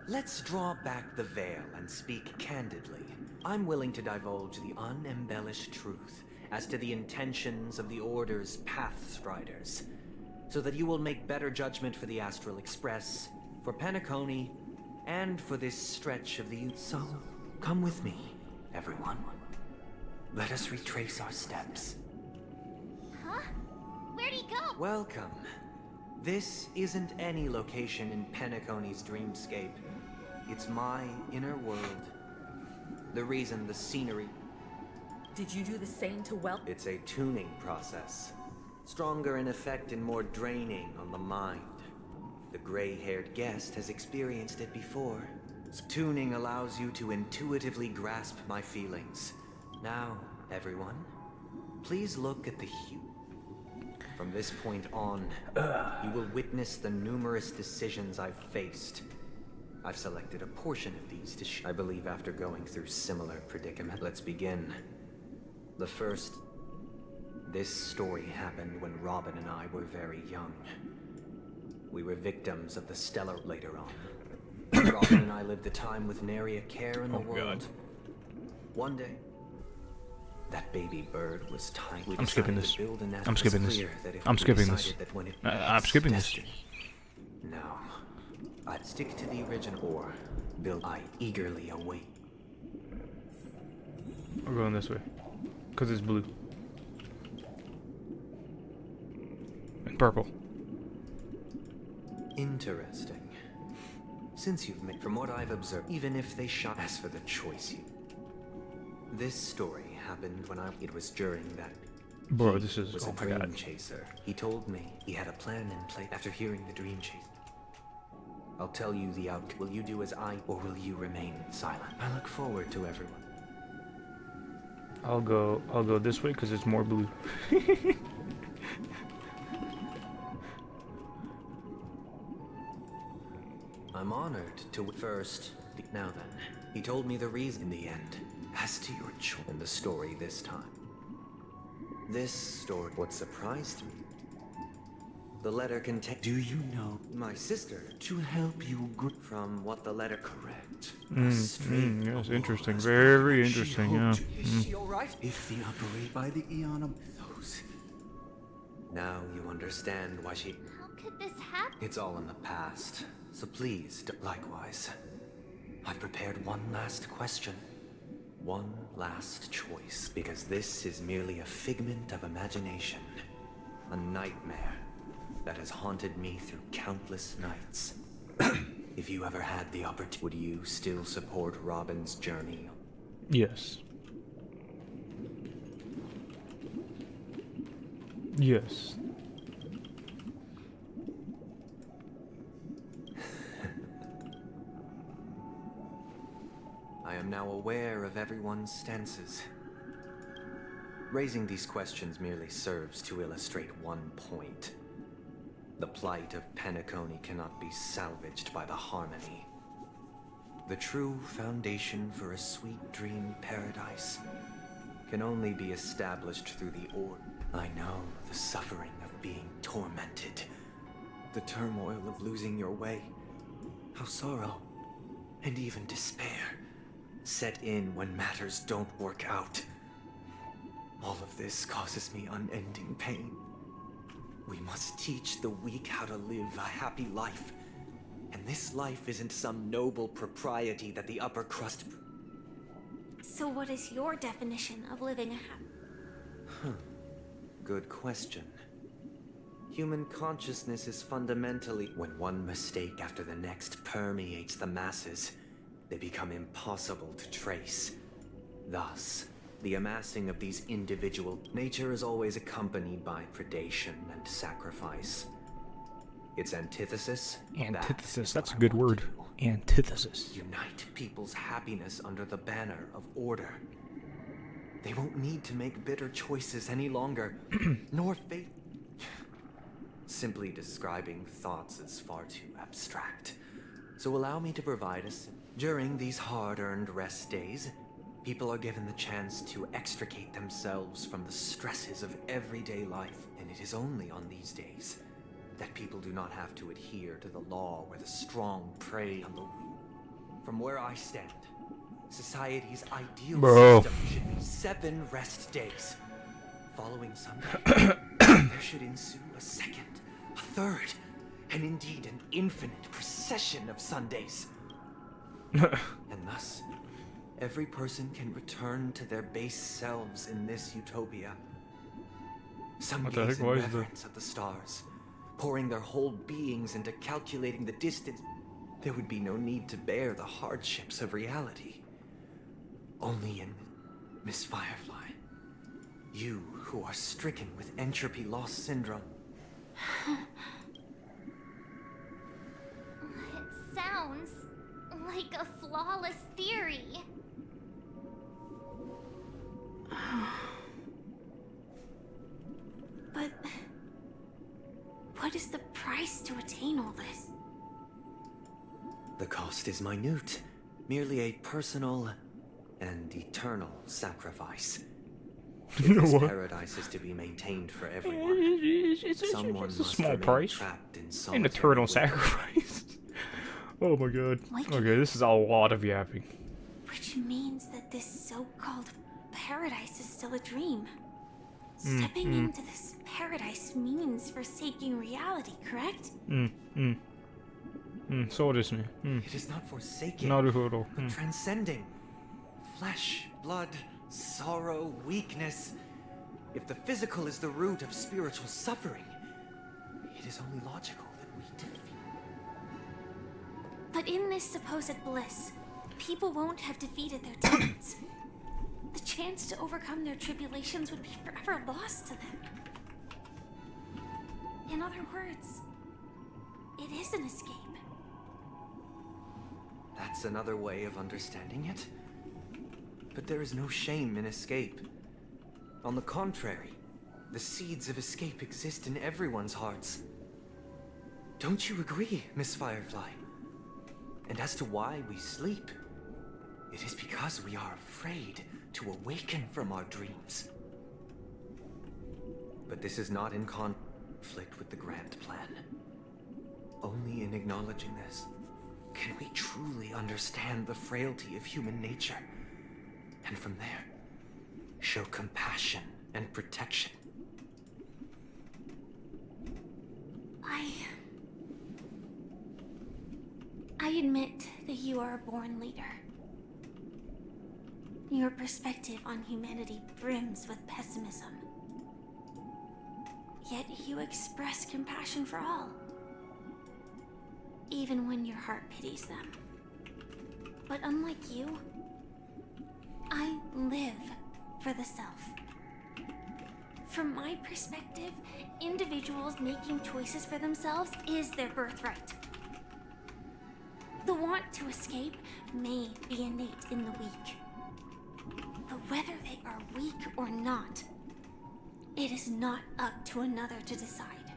let's draw back the veil and speak candidly. I'm willing to divulge the unembellished truth as to the intentions of the Order's Pathstriders, so that you will make better judgment for the Astral Express, for Penacony, and for this stretch of the... So, come with me, everyone. Let us retrace our steps. Huh? Where'd he go? Welcome. This isn't any location in Penacony's dreamscape. It's my inner world. The reason the scenery... Did you do the same to Welt? It's a tuning process. Stronger in effect and more draining on the mind. The gray-haired guest has experienced it before. Tuning allows you to intuitively grasp my feelings. Now, everyone, please look at the hue. From this point on, you will witness the numerous decisions I've faced. I've selected a portion of these to I believe after going through similar predicament. Let's begin. The first... This story happened when Robin and I were very young. We were victims of the Stellar later on. Robin and I lived a time with nary a care in the world. God. One day, that baby bird was tiny. We I'm skipping decided this. to build an I'm skipping this. atmosphere that if I'm we skipping this. decided that when it I'm meets skipping this. destiny- No. I'd stick to the original or build. I eagerly await. We're going this way. Because it's blue. And purple. Interesting. Since you've made, from what I've observed, even if they shot, as for the choice you... This story happened when it was during that... Bro, He this is... was Oh a my dream god. chaser. He told me he had a plan in place after hearing the dream chase. I'll tell you the outcome. Will you do as I, or will you remain silent? I look forward to everyone. I'll go this way because it's more blue. I'm honored to first. Now then, he told me the reason in the end. As to your choice in the story this time. This story, what surprised me. The letter contained. Do you know my sister to help you from what the letter correct? Yes, interesting. Very interesting, yeah. Is she alright? If the operate by the Eon of those Now you understand why she... How could this happen? It's all in the past, so please, likewise. I've prepared one last question. One last choice, because this is merely a figment of imagination. A nightmare that has haunted me through countless nights. If you ever had the opportunity, would you still support Robin's journey? Yes. Yes. I am now aware of everyone's stances. Raising these questions merely serves to illustrate one point. The plight of Penacony cannot be salvaged by the Harmony. The true foundation for a sweet dream paradise can only be established through the Order. I know the suffering of being tormented, the turmoil of losing your way, how sorrow and even despair set in when matters don't work out. All of this causes me unending pain. We must teach the weak how to live a happy life. And this life isn't some noble propriety that the upper crust... So what is your definition of living a happy... Good question. Human consciousness is fundamentally... When one mistake after the next permeates the masses, they become impossible to trace. Thus, the amassing of these individual... Nature is always accompanied by predation and sacrifice. Its antithesis? Antithesis, that's a good word. Antithesis. Unite people's happiness under the banner of order. They won't need to make bitter choices any longer, nor fate. Simply describing thoughts is far too abstract. So allow me to provide us. During these hard-earned rest days, people are given the chance to extricate themselves from the stresses of everyday life. And it is only on these days that people do not have to adhere to the law where the strong prey on the weak. From where I stand, society's ideal system should be 7 rest days. Following Sunday, there should ensue a second, a third, and indeed an infinite procession of Sundays. And thus, every person can return to their base selves in this utopia. Some gaze in reverence at the stars, pouring their whole beings into calculating the distance. There would be no need to bear the hardships of reality. Only in Miss Firefly, you who are stricken with entropy loss syndrome. It sounds like a flawless theory. But what is the price to attain all this? The cost is minute, merely a personal and eternal sacrifice. If You know this what? paradise is to be maintained for everyone, someone It's a must small remain price. trapped in An solitary eternal wait. sacrifice. Oh my god. Like- Okay, this is a lot of yapping. Which means that this so-called paradise is still a dream. Stepping into this paradise means forsaking reality, correct? そうですね。It is not forsaken, なるほど。 but transcending. Flesh, blood, sorrow, weakness. If the physical is the root of spiritual suffering, it is only logical that we defeat. But in this supposed bliss, people won't have defeated their demons. The chance to overcome their tribulations would be forever lost to them. In other words, it is an escape. That's another way of understanding it. But there is no shame in escape. On the contrary, the seeds of escape exist in everyone's hearts. Don't you agree, Miss Firefly? And as to why we sleep, it is because we are afraid to awaken from our dreams. But this is not in conflict with the grand plan. Only in acknowledging this can we truly understand the frailty of human nature, and from there, show compassion and protection. I admit that you are a born leader. Your perspective on humanity brims with pessimism. Yet you express compassion for all, even when your heart pities them. But unlike you, I live for the self. From my perspective, individuals making choices for themselves is their birthright. The want to escape may be innate in the weak. But whether they are weak or not, it is not up to another to decide.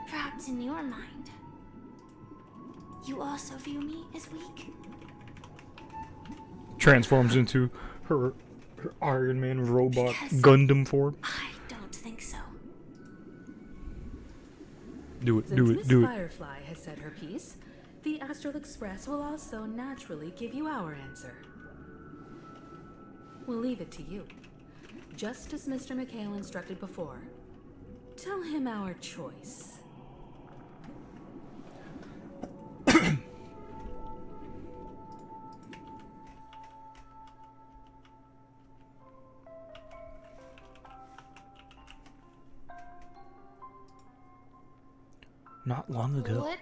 Perhaps in your mind, you also view me as weak? Transforms into her Iron Man robot Because Gundam form. I don't think so. Do it, Since do it, Miss do it. Firefly has said her piece, the Astral Express will also naturally give you our answer. We'll leave it to you. Just as Mr. McHale instructed before, tell him our choice. Not long ago. What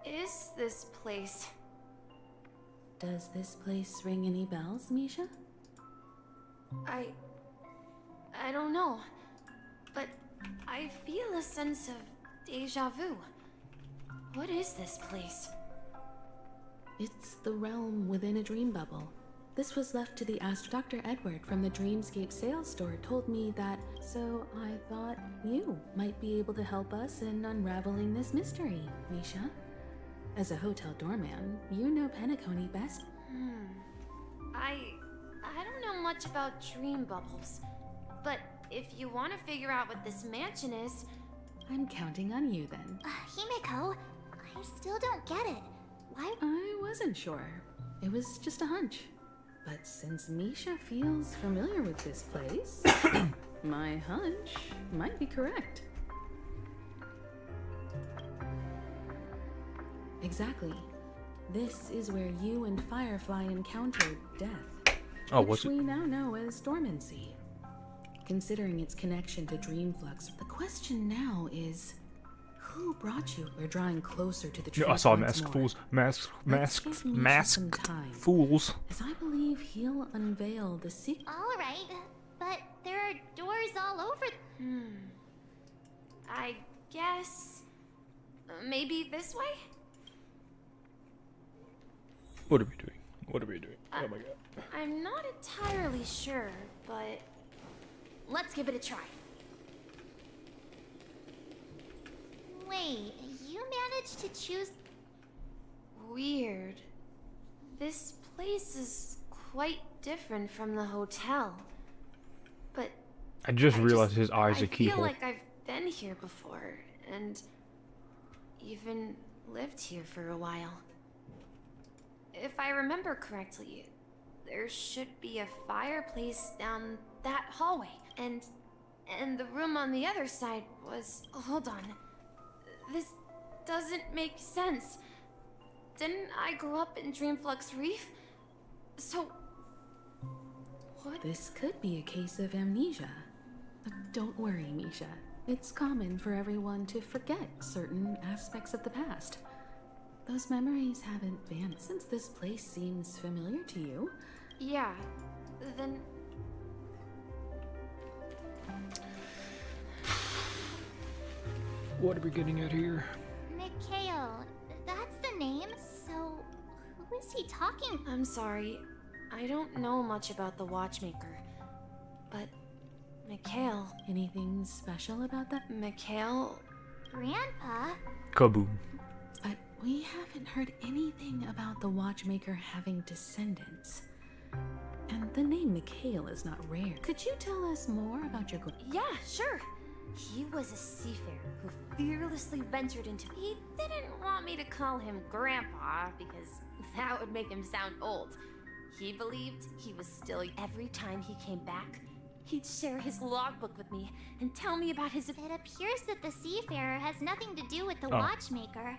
is this place? Does this place ring any bells, Misha? I don't know, but I feel a sense of deja vu. What is this place? It's the realm within a dream bubble. This was left to the Dr. Edward from the Dreamscape sales store told me that, so I thought you might be able to help us in unraveling this mystery, Misha. As a hotel doorman, you know Penacony best. I don't know much about dream bubbles, but if you want to figure out what this mansion is, I'm counting on you then. Himeko, I still don't get it. Why? I wasn't sure. It was just a hunch. But since Misha feels familiar with this place, my hunch might be correct. Exactly. This is where you and Firefly encountered death. Oh, which was it? we now know as dormancy. Considering its connection to Dreamflux, the question now is, who brought you? We're drawing closer to the truth. I saw once masked more. fools. Let's Masked give Misha some masked time, fools. as I believe he'll unveil the secret. All right, but there are doors all over. I guess maybe this way? What are we doing? What are we doing? Oh my god. I'm not entirely sure, but let's give it a try. Wait, you managed to choose. Weird. This place is quite different from the hotel. But I just realized his eyes I are keyhole. feel like I've been here before and even lived here for a while. If I remember correctly, there should be a fireplace down that hallway, and the room on the other side was. Hold on. This doesn't make sense. Didn't I grow up in Dreamflux Reef? So what? This could be a case of amnesia. But don't worry, Misha. It's common for everyone to forget certain aspects of the past. Those memories haven't vanished since this place seems familiar to you. Yeah. Then What are we getting at here? Mikhail, that's the name. So, who is he talking? I'm sorry. I don't know much about the watchmaker. But Mikhail. Anything special about that? Mikhail? Grandpa? Kaboom. But we haven't heard anything about the watchmaker having descendants. And the name Mikhail is not rare. Could you tell us more about your Yeah, sure. He was a seafarer who fearlessly ventured into. He didn't want me to call him Grandpa because that would make him sound old. He believed he was still. Every time he came back, He'd share his logbook with me and tell me about his. It appears that the seafarer has nothing to do with the Oh. watchmaker.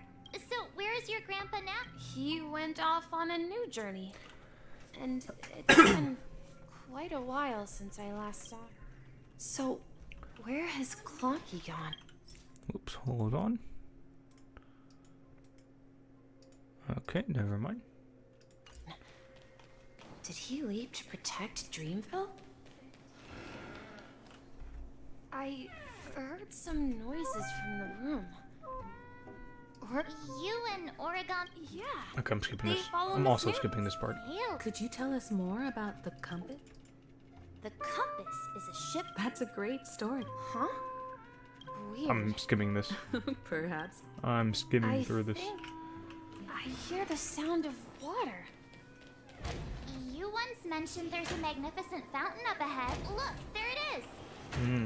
So, where is your grandpa now? He went off on a new journey. And it's been quite a while since I last saw him. So, where has Clocky gone? Oops, hold on. Okay, never mind. Did he leave to protect Dreamville? I heard some noises from the room. Or You and Oregon. yeah. Okay, I'm skipping They this. follow I'm Miss also Mary. skipping this part. Ew. Could you tell us more about the compass? The compass is a ship. That's a great story. Huh? Weird. I'm skimming this. Perhaps. I'm skimming I through this. think I hear the sound of water. You once mentioned there's a magnificent fountain up ahead. Look, there it is. Hmm.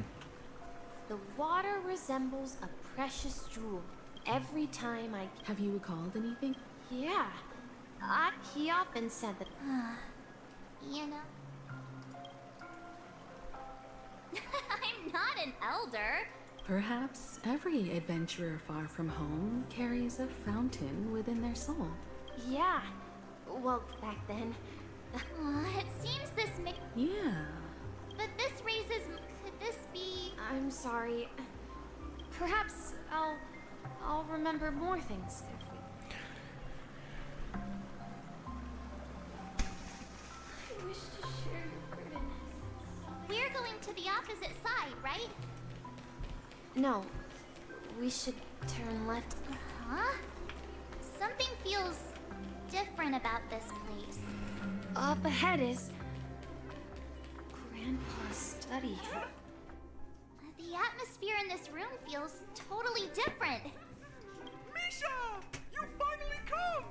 The water resembles a precious jewel. Every time I... Have you recalled anything? Yeah. He often said that... You know. I'm not an elder. Perhaps every adventurer far from home carries a fountain within their soul. Yeah. Well, back then... It seems this Yeah. But this raises. Could this be? I'm sorry. Perhaps I'll remember more things if we... I wish to share your burden. We're going to the opposite side, right? No. We should turn left. Huh? Something feels different about this place. Up ahead is... Grandpa's study. The atmosphere in this room feels totally different. Misha! You finally come!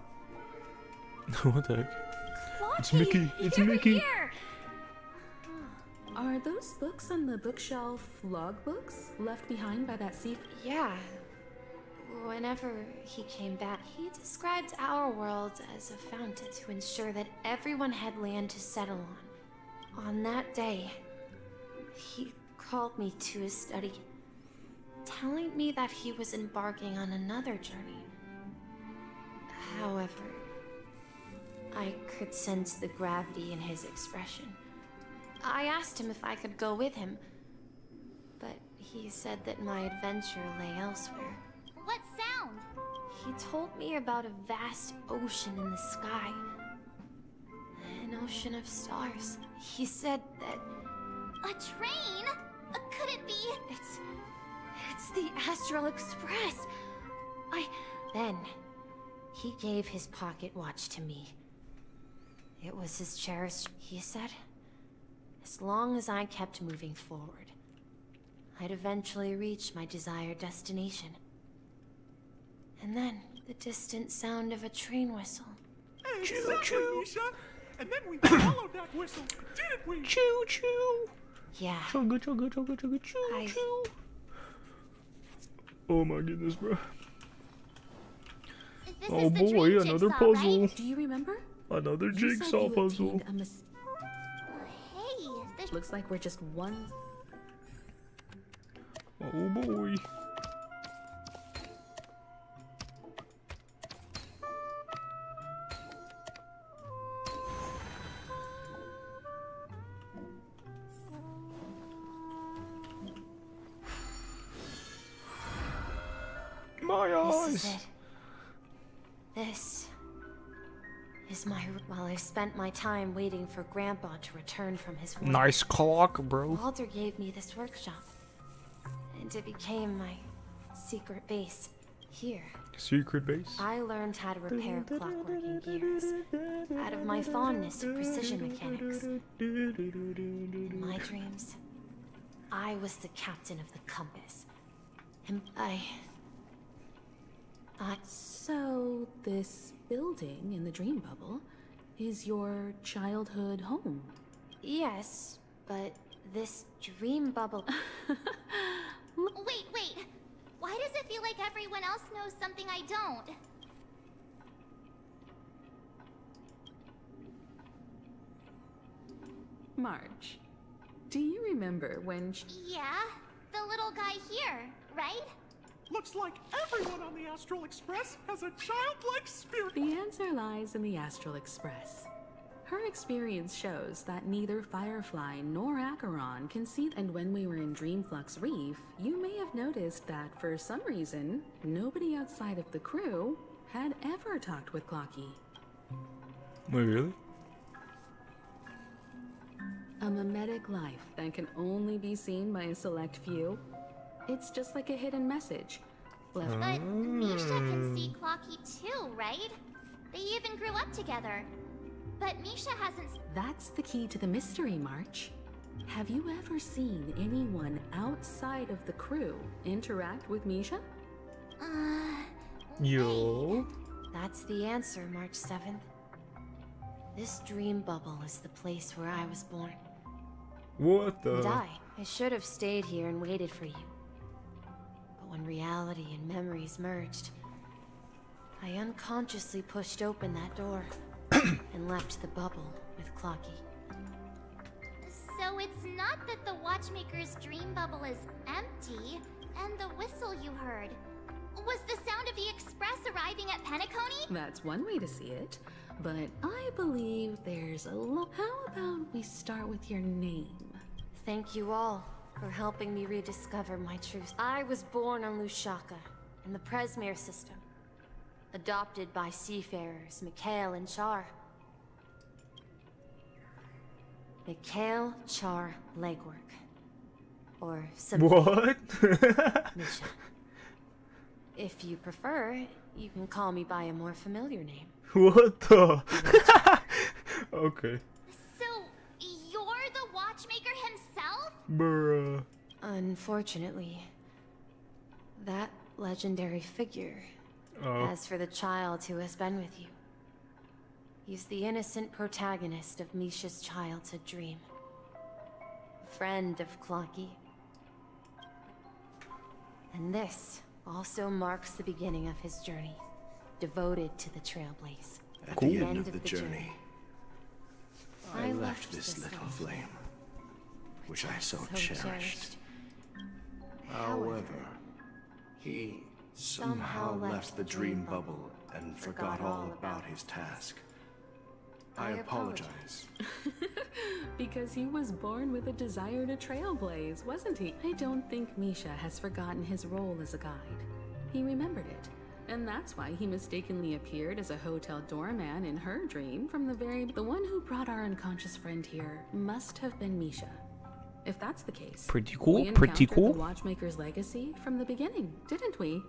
What the heck? It's Clocky, Mickey. It's you're Mickey. Here. Are those books on the bookshelf logbooks left behind by that sea? Yeah. Whenever he came back, he described our world as a fountain to ensure that everyone had land to settle on. On that day, he called me to his study, telling me that he was embarking on another journey. However, I could sense the gravity in his expression. I asked him if I could go with him, but he said that my adventure lay elsewhere. What sound? He told me about a vast ocean in the sky. An ocean of stars. He said that... A train? Could it be? It's the Astral Express. Then, he gave his pocket watch to me. It was his cherished... He said, as long as I kept moving forward, I'd eventually reach my desired destination. And then, the distant sound of a train whistle. Exactly, Misha! And then we followed that whistle, didn't we? Choo choo. Yeah. Chugga chugga chugga chugga choo choo. Oh my goodness, bro. This Oh is the boy, dream another jigsaw, puzzle. right? Do you remember? Another You said jigsaw you puzzle. obtained a Hey, this Looks like we're just one. Oh boy. My This is eyes. it. This is my... While I spent my time waiting for Grandpa to return from his work, Nice clock, bro. Walter gave me this workshop. And it became my secret base. Here, Secret base. I learned how to repair clockworking gears out of my fondness for precision mechanics. In my dreams, I was the captain of the compass. And So, this building in the dream bubble is your childhood home. Yes, but this dream bubble... Wait. Why does it feel like everyone else knows something I don't? Marge, do you remember when Yeah, the little guy here, right? Looks like everyone on the Astral Express has a childlike spirit. The answer lies in the Astral Express. Her experience shows that neither Firefly nor Acheron can see, and when we were in Dreamflux Reef, you may have noticed that for some reason, nobody outside of the crew had ever talked with Clocky. Wait, really? A mimetic life that can only be seen by a select few. It's just like a hidden message. Left. But Misha can see Clocky too, right? They even grew up together. But Misha hasn't. That's the key to the mystery, March. Have you ever seen anyone outside of the crew interact with Misha? Yo. That's the answer, March 7th. This dream bubble is the place where I was born. What the? And I should have stayed here and waited for you. But when reality and memories merged, I unconsciously pushed open that door and left the bubble with Clocky. So it's not that the Watchmaker's dream bubble is empty, and the whistle you heard was the sound of the Express arriving at Penacony? That's one way to see it, but I believe there's a lot. How about we start with your name? Thank you all for helping me rediscover my truth. I was born on Lushaka, in the Presmere system, adopted by seafarers Mikhail and Char. Mikhail, Char, Legwork. Or something. What? Misha. If you prefer, you can call me by a more familiar name. What the? Okay. So, you're the Watchmaker himself? Bruh. Unfortunately, that legendary figure. As for the child who has been with you, he's the innocent protagonist of Misha's childhood dream. A friend of Clocky. And this also marks the beginning of his journey, devoted to the Trailblaze. At the end of the journey, I left left this little flame, which I so cherished. However, he somehow left the dream bubble and forgot all about his task. I apologize. Because he was born with a desire to trailblaze, wasn't he? I don't think Misha has forgotten his role as a guide. He remembered it, and that's why he mistakenly appeared as a hotel doorman in her dream from the very... The one who brought our unconscious friend here must have been Misha. If that's the case... Pretty cool, we pretty encountered cool. the Watchmaker's legacy from the beginning, didn't we?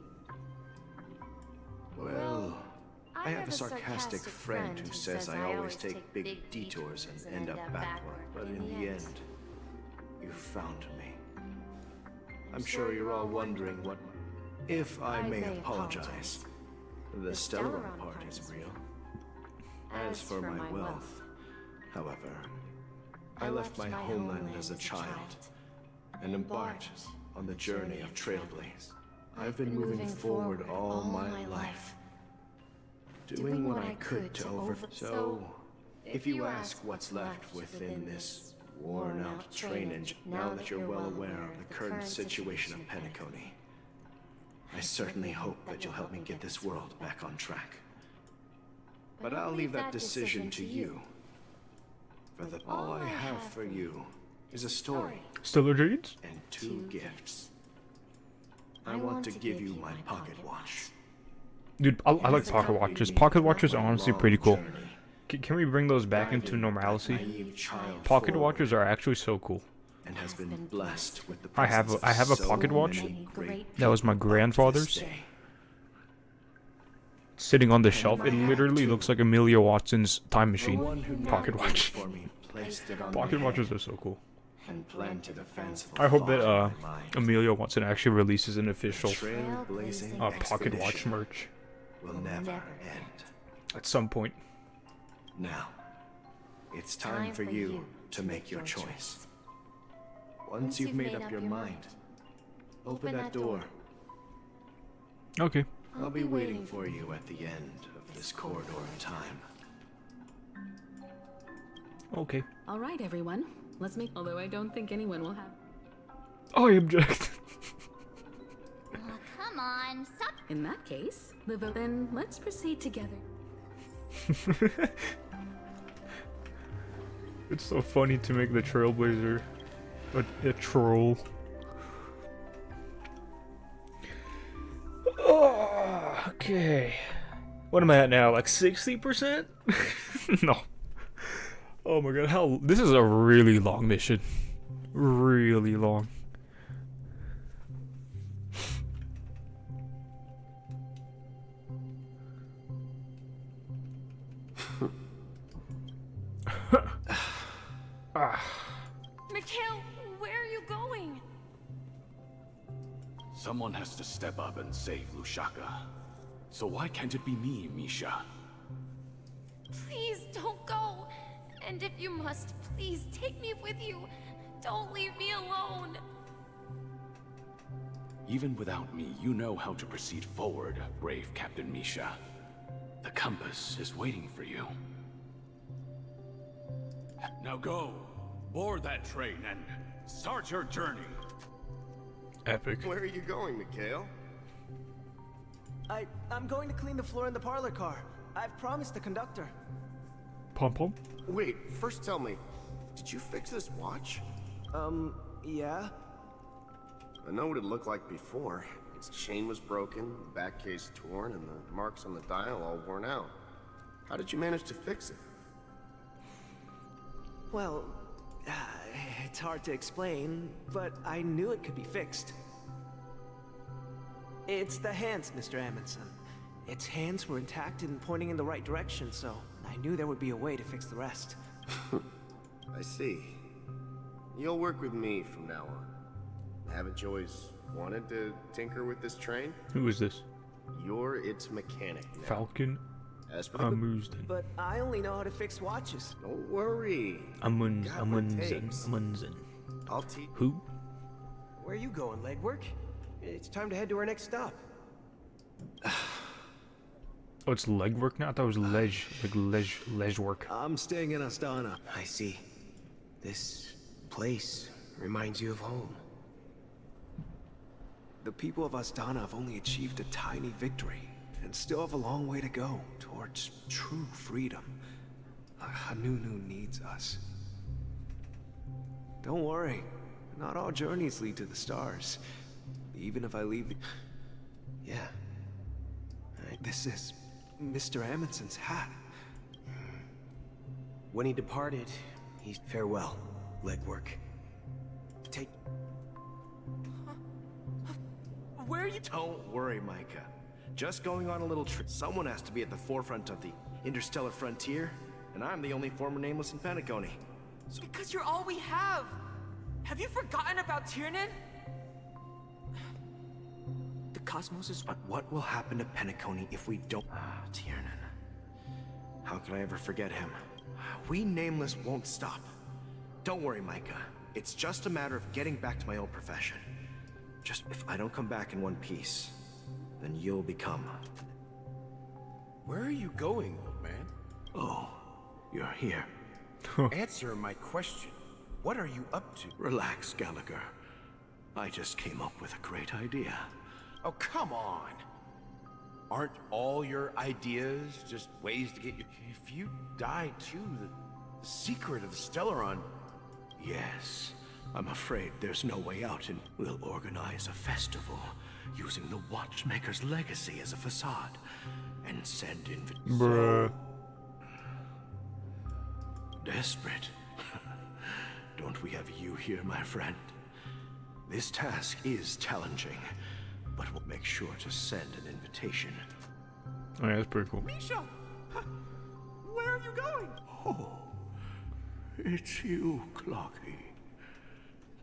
Well, I have a sarcastic friend who says I always take big detours and end up backward, but in the end, you found me. I'm sure you're all wondering what... If I may apologize, the Stellaron part is real. As for my wealth, however, I left my homeland as a child and embarked on the journey of Trailblaze. I've been moving forward all my life, doing what I could to So, if you ask what's left within this worn-out train engine, now that you're well aware of the current situation of Penacony, I certainly hope that you'll help me get this world back on track. But I'll leave that decision to you. For all I have for you is a story Stellar Jades? and 2 gifts. I want to give you my pocket watch. Dude, I like pocket watches. Pocket watches are honestly pretty cool. Can we bring those back into normalcy? Pocket watches are actually so cool. And has been blessed with the I have a pocket watch that was my grandfather's. Sitting on the shelf, it literally looks like Amelia Watson's time machine pocket watch. Pocket watches are so cool. And planted a fanciful I hope thought that in my mind. Amelia Watson actually releases an official Trailblazing pocket watch expedition merch will never end. at some point. Now, it's time for you to make your choice. Once you've made up your mind, open that door. Okay. I'll be waiting for you at the end of this corridor of time. Okay. All right, everyone. Let's make. Although I don't think anyone will have. I object. Oh, come on, stop. In that case, the vote. Then let's proceed together. It's so funny to make the Trailblazer a troll. Oh, okay. What am I at now? Like 60%? No. Oh my god, how this is a really long mission. Really long. Mikhail, where are you going? Someone has to step up and save Lushaka. So why can't it be me, Misha? Please don't go. And if you must, please take me with you. Don't leave me alone. Even without me, you know how to proceed forward, brave Captain Misha. The compass is waiting for you. Now go, board that train and start your journey. Epic. Where are you going, Mikhail? I'm going to clean the floor in the parlor car. I've promised the conductor. Pom pom. Wait, first tell me, did you fix this watch? Yeah? I know what it looked like before. Its chain was broken, the back case torn, and the marks on the dial all worn out. How did you manage to fix it? Well, it's hard to explain, but I knew it could be fixed. It's the hands, Mr. Amundsen. Its hands were intact and pointing in the right direction, so I knew there would be a way to fix the rest. I see. You'll work with me from now on. Haven't you always wanted to tinker with this train? Who is this? You're its mechanic now. Falcon As for the Amundsen. But I only know how to fix watches. Don't worry. Amundsen. I'll teach. Who? Where are you going, legwork? It's time to head to our next stop. Oh, it's legwork now? I thought it was ledge work. I'm staying in Astana. I see. This place reminds you of home. The people of Astana have only achieved a tiny victory, and still have a long way to go towards true freedom. Hanunu needs us. Don't worry, not all journeys lead to the stars. Even if I leave the... Yeah. This is Mr. Amundsen's hat. When he departed, he's... Farewell, legwork. Take... Where are you? Don't worry, Micah. Just going on a little trip. Someone has to be at the forefront of the interstellar frontier, and I'm the only former nameless in Penacony. Because you're all we have. Have you forgotten about Tiernan? The cosmos is... But what will happen to Penacony if we don't... Tiernan. How could I ever forget him? We nameless won't stop. Don't worry, Micah. It's just a matter of getting back to my old profession. Just if I don't come back in one piece, then you'll become... Where are you going, old man? Oh, you're here. Answer my question. What are you up to? Relax, Gallagher. I just came up with a great idea. Oh, come on. Aren't all your ideas just ways to get you... If you die too, the secret of the Stellaron... Yes. I'm afraid there's no way out, and we'll organize a festival using the Watchmaker's legacy as a facade and send invitations. Bruh. Desperate. Don't we have you here, my friend? This task is challenging, but we'll make sure to send an invitation. Oh yeah, that's pretty cool. Misha! Where are you going? Oh, it's you, Clocky.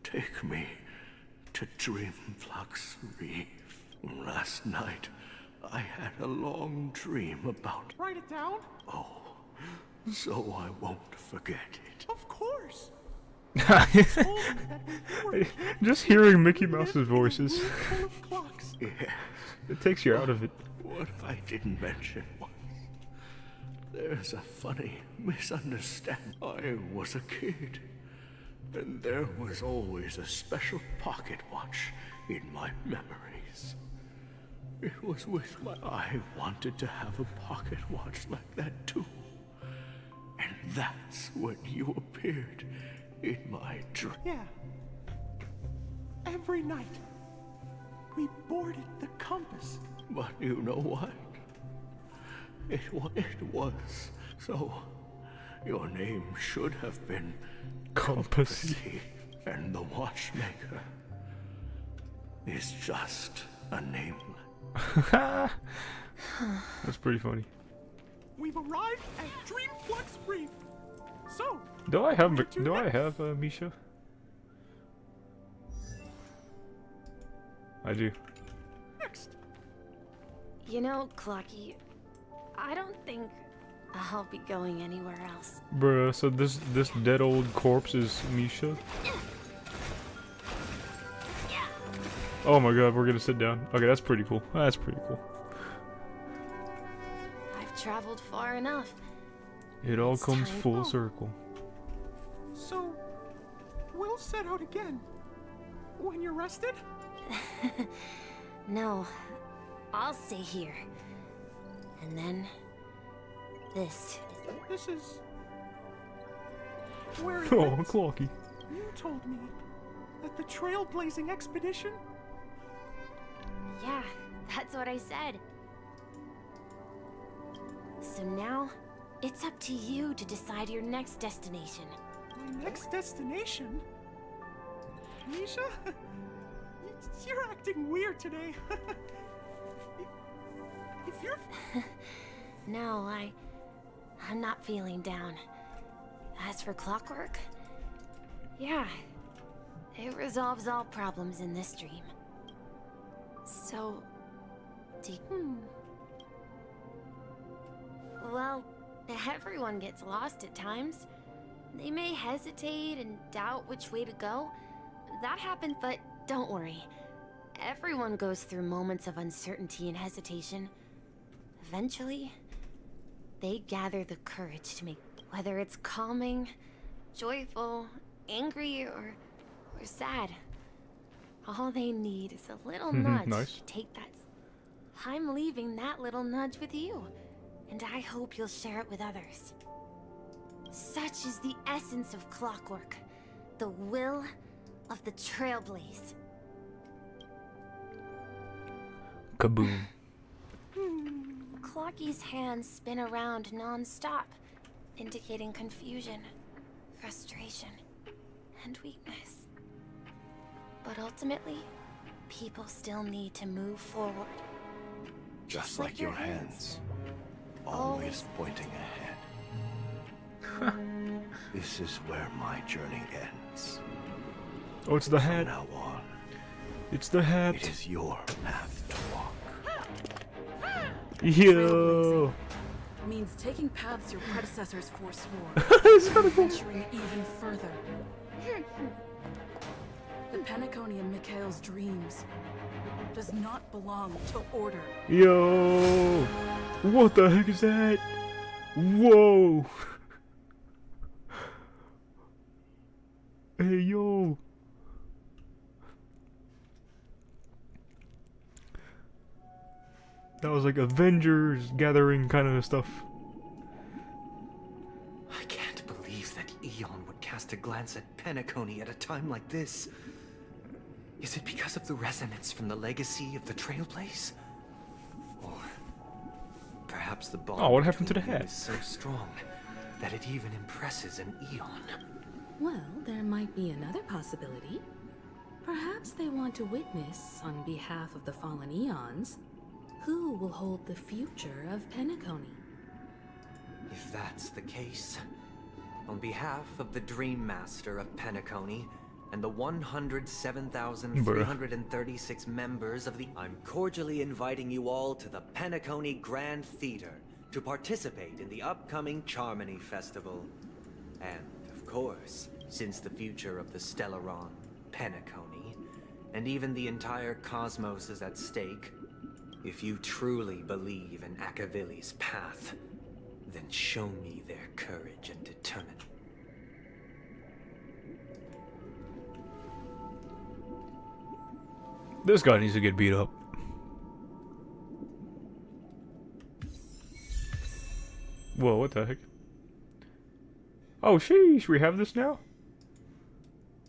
Take me to Dreamflux Reef. Last night, I had a long dream about... Write it down? Oh, so I won't forget it. Of course. Just hearing Mickey Mouse's voices. Yes. It takes you out of it. What I didn't mention was There's a funny misunderstanding. I was a kid, and there was always a special pocket watch in my memories. It was with my... I wanted to have a pocket watch like that too. And that's when you appeared in my dream. Yeah. Every night, we boarded the compass. But you know what? It was. So, your name should have been Compass. And the watchmaker is just a name. That's pretty funny. We've arrived at Dreamflux Reef. So, Do I have Misha? I do. next. You know, Clocky, I don't think I'll be going anywhere else. Bruh, so this dead old corpse is Misha? Oh my god, we're gonna sit down. Okay, that's pretty cool. That's pretty cool. I've traveled far enough. It all It's comes time. full circle. So, we'll set out again. When you're rested? No, I'll stay here. And then, this is where it Oh, went. Clocky. You told me that the trailblazing expedition. Yeah, that's what I said. So now, it's up to you to decide your next destination. My next destination? Misha? You're acting weird today. if you're... No, I'm not feeling down. As for clockwork, yeah, it resolves all problems in this dream. So, well, everyone gets lost at times. They may hesitate and doubt which way to go. That happens, but don't worry. Everyone goes through moments of uncertainty and hesitation. Eventually, they gather the courage to make, whether it's calming, joyful, angry, or sad. All they need is a little nudge Nice. to take that. I'm leaving that little nudge with you, and I hope you'll share it with others. Such is the essence of clockwork, the will of the trailblaze. Kaboom. Clocky's hands spin around non-stop, indicating confusion, frustration, and weakness. But ultimately, people still need to move forward. Just like your hands, always pointing ahead. This is where my journey ends. Oh, it's the hat. From now on, It's the hat. it is your path to walk. Yo. Means taking paths your predecessors forswore, It's kinda cool. venturing even further. The Penacony in Mikhail's dreams does not belong to order. Yo. What the heck is that? Whoa. Hey, yo. That was like Avengers gathering kind of stuff. I can't believe that Eon would cast a glance at Penacony at a time like this. Is it because of the resonance from the legacy of the Trailblaze? Or perhaps the bond Oh, what happened to the between you hat? is so strong that it even impresses an Eon. Well, there might be another possibility. Perhaps they want to witness, on behalf of the fallen eons, who will hold the future of Penacony. If that's the case, on behalf of the Dream Master of Penacony and the 107,336 members of the... I'm cordially inviting you all to the Penacony Grand Theater to participate in the upcoming Charmony Festival. And, of course, since the future of the Stellaron, Penacony, and even the entire cosmos is at stake, if you truly believe in Akavili's path, Then show me their courage and determination. This guy needs to get beat up. Whoa, what the heck? Oh, sheesh, we have this now?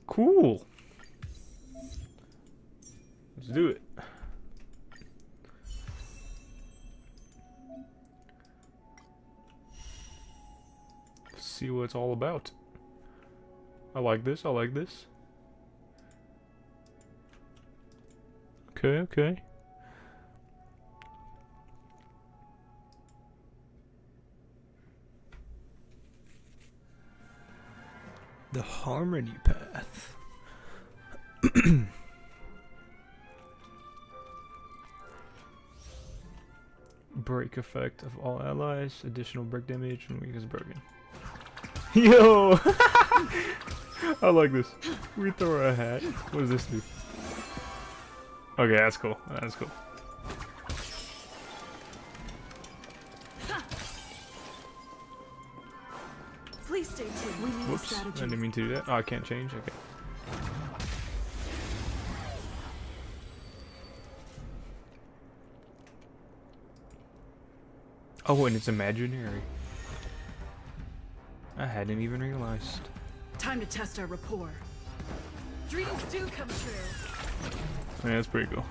Cool. Let's do it. Let's see what it's all about. I like this, I like this. Okay, okay. The harmony path. Break effect of all allies. Additional break damage when weak is broken. Yo! I like this. We throw a hat. What does this do? Okay, that's cool. That's cool. Please stay tuned. We need a Whoops, I strategy. didn't mean to do that. Oh, I can't change? Okay. Oh, and it's imaginary. I hadn't even realized. Time to test our rapport. Dreams do come true. Yeah, that's pretty cool.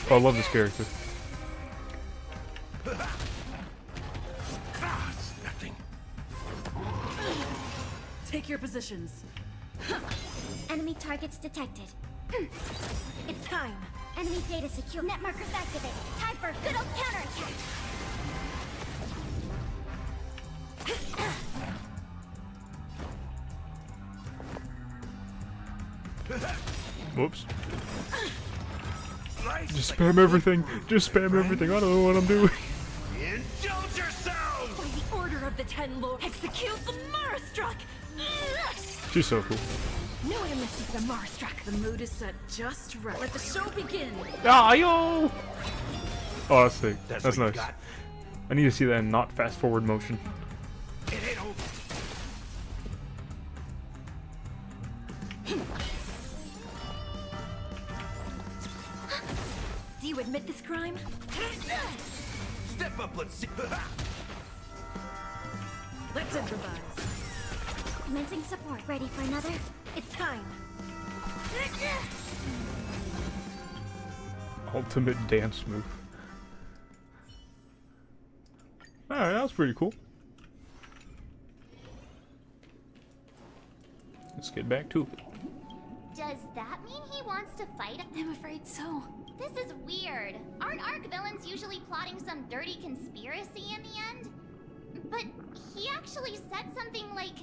Oh, I love this character. Nothing. Take your positions. Enemy targets detected. It's time. Enemy data secure. Net markers activated. Time for a good old counterattack. Whoops. Just spam everything. Just spam everything. I don't know what I'm doing. Indulge yourself! By the order of the Ten Lords, execute the Marastruck! She's so cool. No one misses the Marastruck. The mood is set just right. Let the show begin. Ah, yo! Oh, that's sick. That's That's what you nice. got? I need to see that in not fast forward motion. It ain't over. Do you admit this crime? Step up, let's see. Let's improvise. Commencing support. Ready for another? It's time. Ultimate dance move. Alright, that was pretty cool. Let's get back to it. Does that mean he wants to fight? I'm afraid so. This is weird. Aren't arc villains usually plotting some dirty conspiracy in the end? But he actually said something like,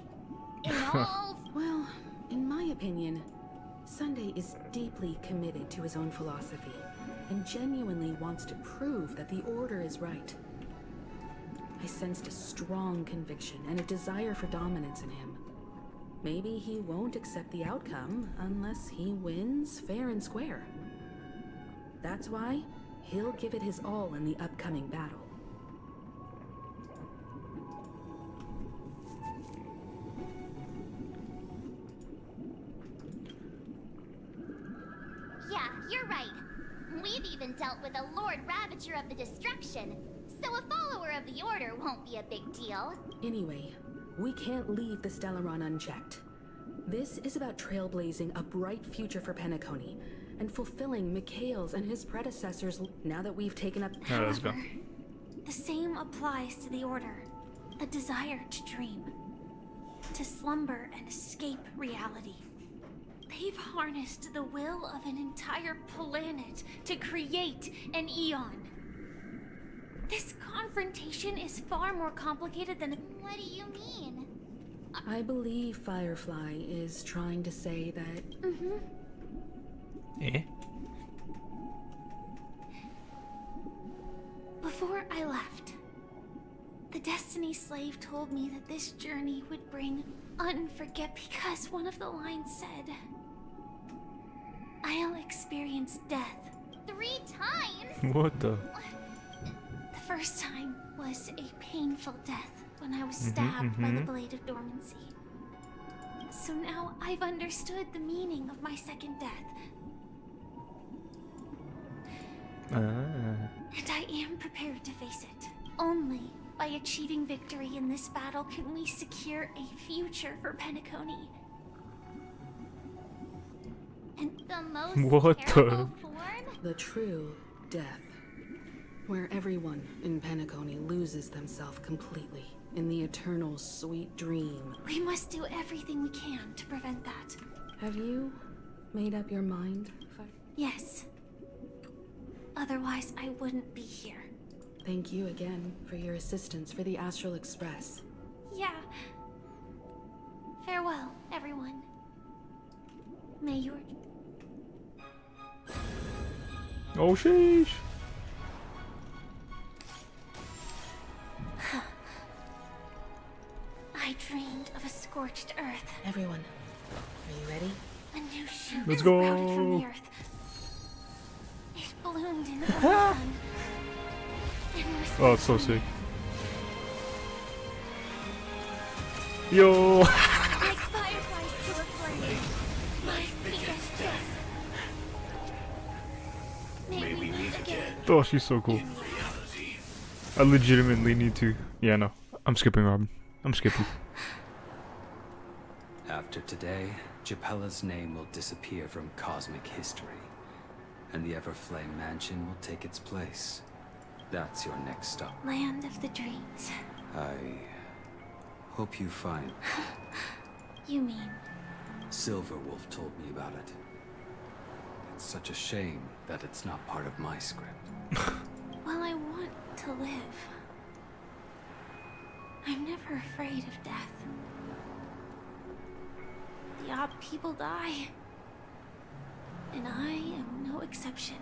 involve. Well, in my opinion, Sunday is deeply committed to his own philosophy and genuinely wants to prove that the Order is right. I sensed a strong conviction and a desire for dominance in him. Maybe he won't accept the outcome unless he wins fair and square. That's why he'll give it his all in the upcoming battle. Yeah, you're right. We've even dealt with a Lord Ravager of the Destruction, so a follower of the Order won't be a big deal. Anyway, we can't leave the Stellaron unchecked. This is about trailblazing a bright future for Penacony and fulfilling Mikhail's and his predecessors now that we've taken up... Alright, let's go. The same applies to the Order. A desire to dream. To slumber and escape reality. They've harnessed the will of an entire planet to create an Eon. This confrontation is far more complicated than... What do you mean? I believe Firefly is trying to say that... Eh? Before I left, the Destiny Slave told me that this journey would bring unforget because one of the lines said, I'll experienced death. 3 times? What the? The first time was a painful death when I was stabbed by the Blade of Dormancy. So now I've understood the meaning of my second death. And I am prepared to face it. Only by achieving victory in this battle can we secure a future for Penacony. And the most What terrible the? form? The true death. Where everyone in Penacony loses themselves completely in the eternal sweet dream. We must do everything we can to prevent that. Have you made up your mind? Yes. Otherwise, I wouldn't be here. Thank you again for your assistance for the Astral Express. Yeah. Farewell, everyone. May your... Oh, sheesh. I dreamed of a scorched earth. Everyone, are you ready? A new shoot Let's sprouted go. from the earth. It bloomed in the sun. And Oh, it's so sick. Yo. like fireflies to a flame. My biggest death. May we meet again. Oh, she's so cool. I legitimately need to. Yeah, no. I'm skipping Robin. I'm skipping. After today, Japella's name will disappear from cosmic history, and the Everflame Mansion will take its place. That's your next stop. Land of the dreams. I hope you find... You mean? Silverwolf told me about it. It's such a shame that it's not part of my script. Well, I want to live. I'm never afraid of death. The odd people die. And I am no exception.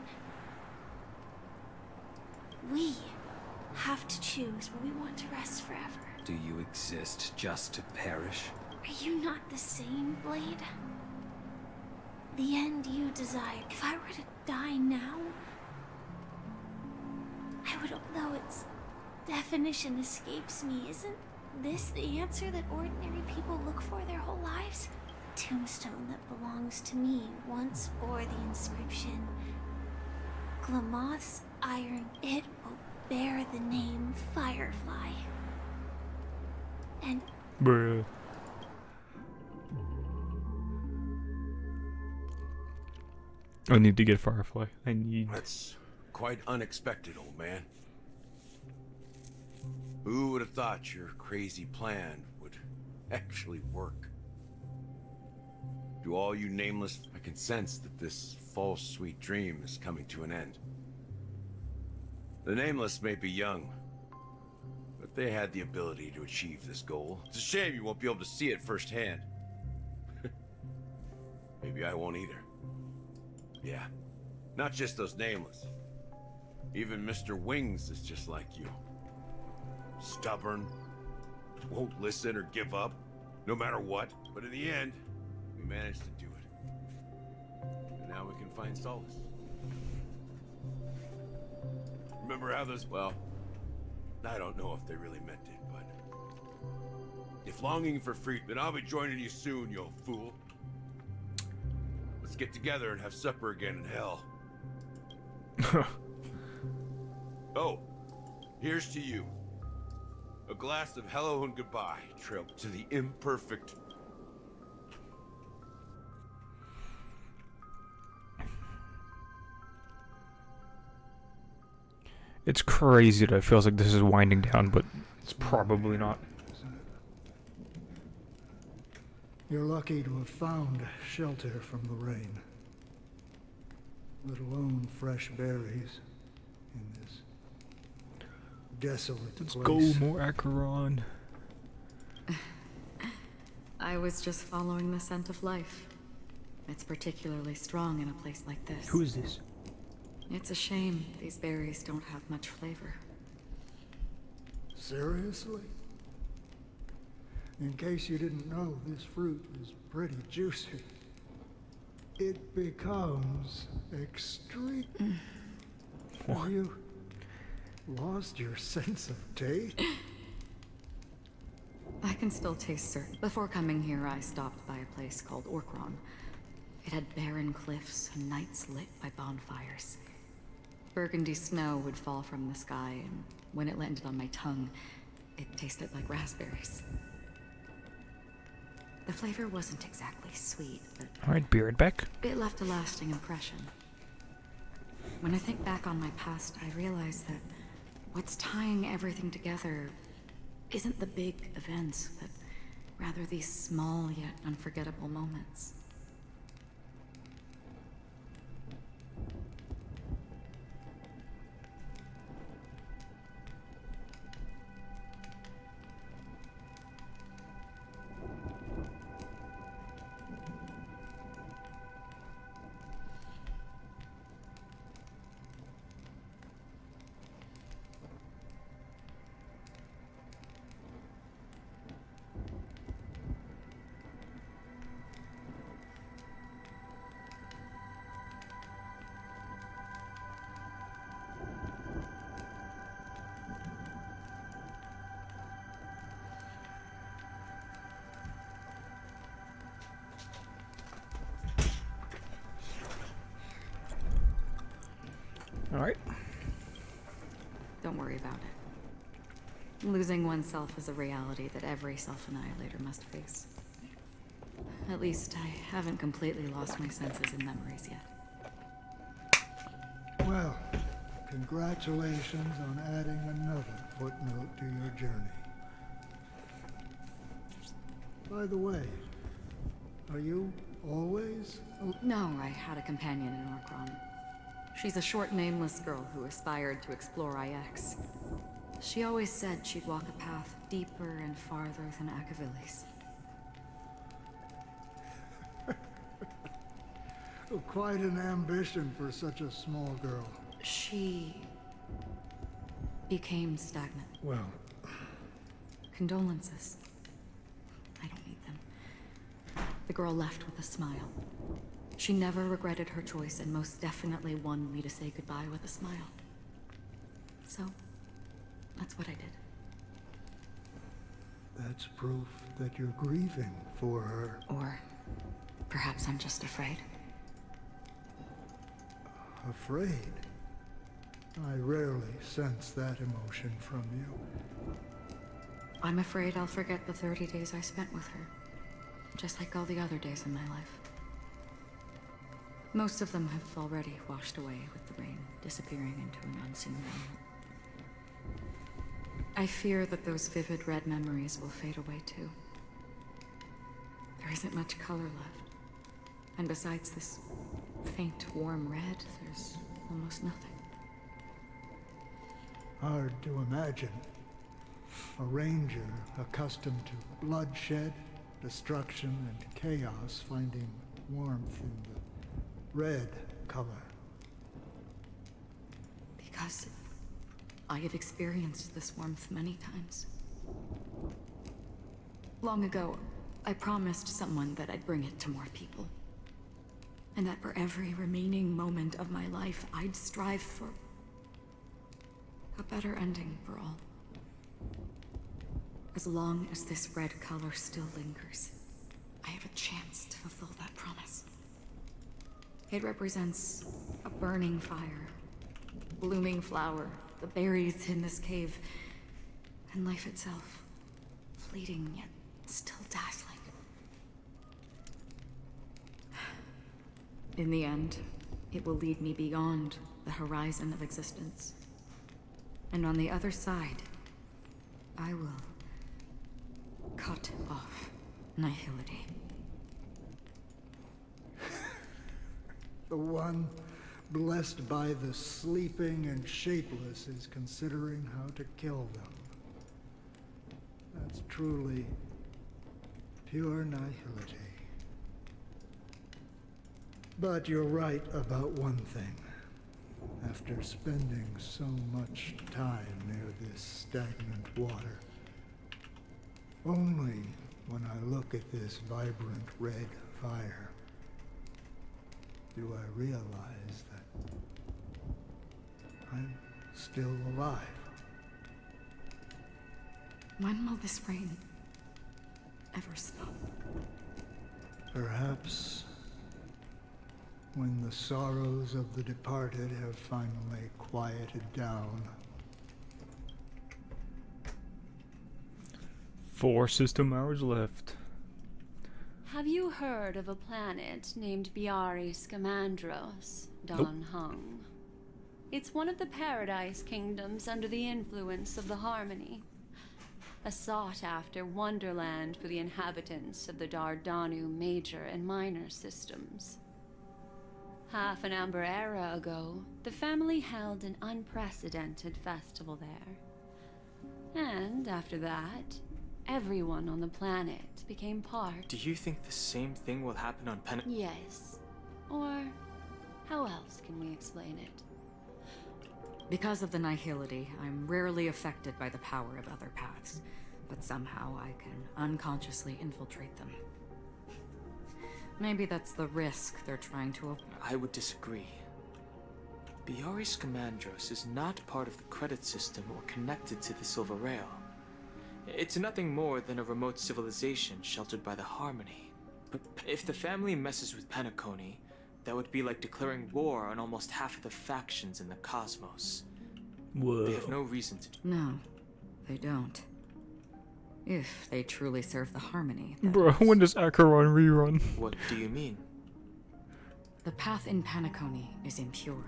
We have to choose where we want to rest forever. Do you exist just to perish? Are you not the same, Blade? The end you desire. If I were to die now, I would, although its definition escapes me, isn't this the answer that ordinary people look for their whole lives? The tombstone that belongs to me once bore the inscription, Glamoth's iron. It will bear the name Firefly. And Bruh. I need to get Firefly. I need... That's quite unexpected, old man. Who would have thought your crazy plan would actually work? To all you nameless, I can sense that this false sweet dream is coming to an end. The nameless may be young, but they had the ability to achieve this goal. It's a shame you won't be able to see it firsthand. Maybe I won't either. Yeah, not just those nameless. Even Mr. Wings is just like you. Stubborn, won't listen or give up, no matter what. But in the end, we managed to do it. And now we can find solace. Remember how those, well, I don't know if they really meant it, but if longing for freedom, then I'll be joining you soon, you old fool. Let's get together and have supper again in hell. Oh, here's to you. A glass of hello and goodbye, trail to the imperfect. It's crazy that it feels like this is winding down, but it's probably not. You're lucky to have found shelter from the rain. Let alone fresh berries in this desolate Let's place. go, more Acheron. I was just following the scent of life. It's particularly strong in a place like this. Who is this? It's a shame these berries don't have much flavor. Seriously? In case you didn't know, this fruit is pretty juicy. it becomes extreme. Have you lost your sense of taste? I can still taste certain. Before coming here, I stopped by a place called Orkron. It had barren cliffs and nights lit by bonfires. Burgundy snow would fall from the sky, and when it landed on my tongue, it tasted like raspberries. The flavor wasn't exactly sweet, but Alright, be right back. it left a lasting impression. When I think back on my past, I realize that what's tying everything together isn't the big events, but rather these small yet unforgettable moments. Alright. Don't worry about it. Losing oneself is a reality that every self-annihilator must face. At least I haven't completely lost my senses and memories yet. Well, congratulations on adding another footnote to your journey. By the way, are you always... No, I had a companion in Orkron. She's a short, nameless girl who aspired to explore IX. She always said she'd walk a path deeper and farther than Akavilis. Quite an ambition for such a small girl. She became stagnant. Well, Condolences. I don't need them. The girl left with a smile. She never regretted her choice and most definitely wanted me to say goodbye with a smile. So, that's what I did. that's proof that you're grieving for her. Or perhaps I'm just afraid. Afraid? I rarely sense that emotion from you. I'm afraid I'll forget the 30 days I spent with her. Just like all the other days in my life. Most of them have already washed away with the rain, disappearing into an unseen realm. I fear that those vivid red memories will fade away too. There isn't much color left. And besides this faint, warm red, there's almost nothing. Hard to imagine. A ranger accustomed to bloodshed, destruction, and chaos finding warmth in the red color. Because I have experienced this warmth many times. Long ago, I promised someone that I'd bring it to more people. And that for every remaining moment of my life, I'd strive for a better ending for all. As long as this red color still lingers, I have a chance to fulfill that promise. It represents a burning fire, blooming flower, the berries in this cave, and life itself, fleeting yet still dazzling. In the end, it will lead me beyond the horizon of existence. And on the other side, I will cut off nihility. The one blessed by the sleeping and shapeless is considering how to kill them. That's truly pure nihility. But you're right about one thing. After spending so much time near this stagnant water, only when I look at this vibrant red fire do I realize that I'm still alive. When will this rain ever stop? Perhaps when the sorrows of the departed have finally quieted down. 4 system hours left. Have you heard of a planet named Biari Scamandros, Don Hung? It's one of the Paradise Kingdoms under the influence of the Harmony. A sought-after wonderland for the inhabitants of the Dardanu major and minor systems. Half an Amber Era ago, the family held an unprecedented festival there. And after that, everyone on the planet became part. Do you think the same thing will happen on Yes. Or how else can we explain it? Because of the nihility, I'm rarely affected by the power of other paths, but somehow I can unconsciously infiltrate them. Maybe that's the risk they're trying to avoid. I would disagree. Biari Scamandros is not part of the credit system or connected to the Silver Rail. It's nothing more than a remote civilization sheltered by the Harmony. But if the family messes with Penacony, that would be like declaring war on almost half of the factions in the cosmos. Whoa. They have no reason to. No, they don't. If they truly serve the Harmony. Bro, when does Acheron rerun? What do you mean? The path in Penacony is impure.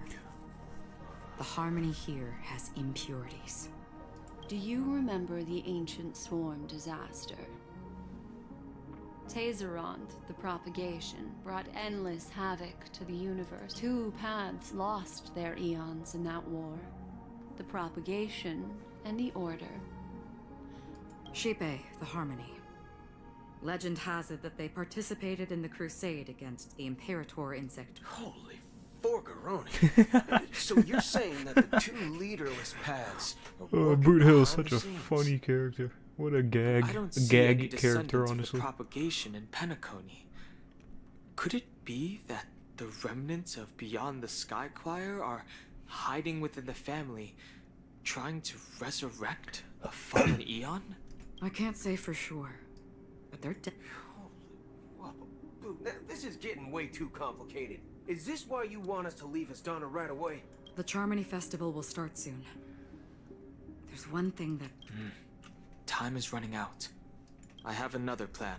The Harmony here has impurities. Do you remember the ancient swarm disaster? Tazerond, the propagation, brought endless havoc to the universe. 2 paths lost their eons in that war. The propagation and the order. Shipe, the Harmony. Legend has it that they participated in the crusade against the Imperator insect. Holy forgaroni. So you're saying that the 2 leaderless paths are working Boot Hill is behind such the a scenes? funny character. What a gag. I don't A see any gag character, descendants of honestly. the propagation in Penacony. Could it be that the remnants of Beyond the Sky Choir are hiding within the family, trying to resurrect a fallen eon? I can't say for sure, but they're dead. Whoa, Boo, now, this is getting way too complicated. Is this why you want us to leave Astana right away? The Charmony Festival will start soon. There's one thing that... Time is running out. I have another plan.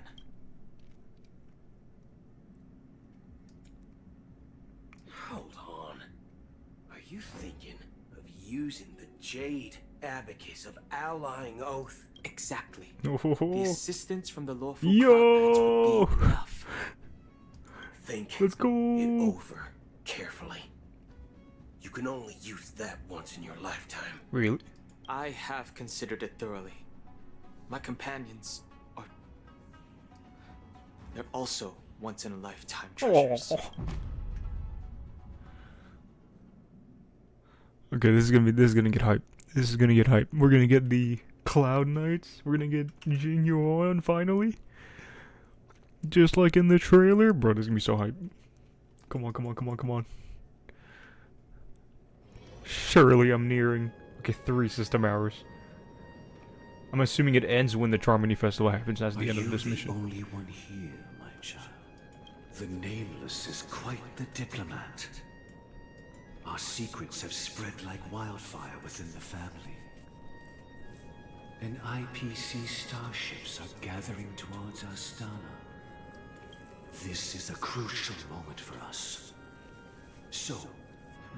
Hold on. Are you thinking of using the Jade Abacus of Allying Oath? Exactly. Oh. The assistance from the lawful Yo! would be enough. Think Let's go. it over carefully. You can only use that once in your lifetime. Really? I have considered it thoroughly. My companions are... They're also once-in-a-lifetime treasures. Aw. Okay, this is gonna get hype. This is gonna get hype. We're gonna get the Cloud Knights. We're gonna get Jin Yuan finally. Just like in the trailer. Bro, this is gonna be so hype. Come on, come on, come on, come on. Surely I'm nearing... Okay, 3 system hours. I'm assuming it ends when the Charmony Festival happens as the end of this mission. Only one here, my child. The Nameless is quite the diplomat. Our secrets have spread like wildfire within the family. And IPC starships are gathering towards Astana. This is a crucial moment for us. So,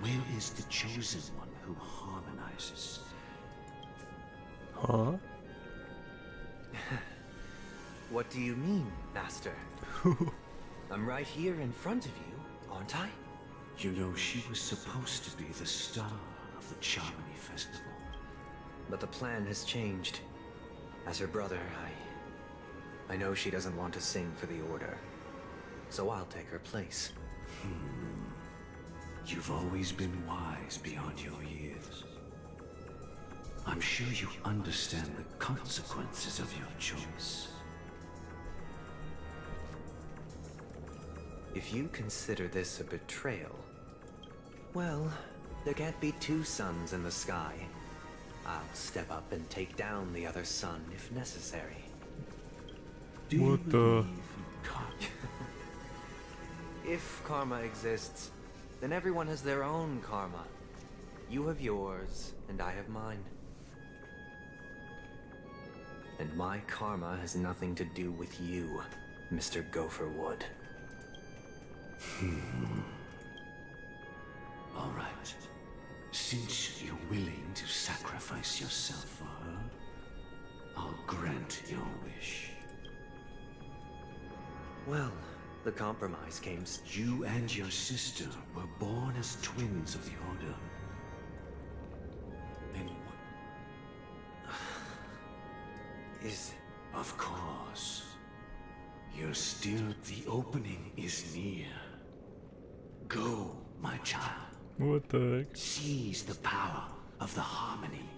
where is the chosen one who harmonizes? Huh? What do you mean, Master? I'm right here in front of you, aren't I? You know, she was supposed to be the star of the Charmony Festival. But the plan has changed. As her brother, I know she doesn't want to sing for the Order. So I'll take her place. You've always been wise beyond your years. I'm sure you understand the consequences of your choice. If you consider this a betrayal, well, there can't be two suns in the sky. I'll step up and take down the other sun if necessary. What the? If karma exists, then everyone has their own karma. You have yours, and I have mine. And my karma has nothing to do with you, Mr. Gopherwood. All right. Since you're willing to sacrifice yourself for her, I'll grant your wish. Well, the compromise came. You and your sister were born as twins of the Order. Then is... Of course. You're still... The opening is near. Go, my child. What the heck? Seize the power of the harmony.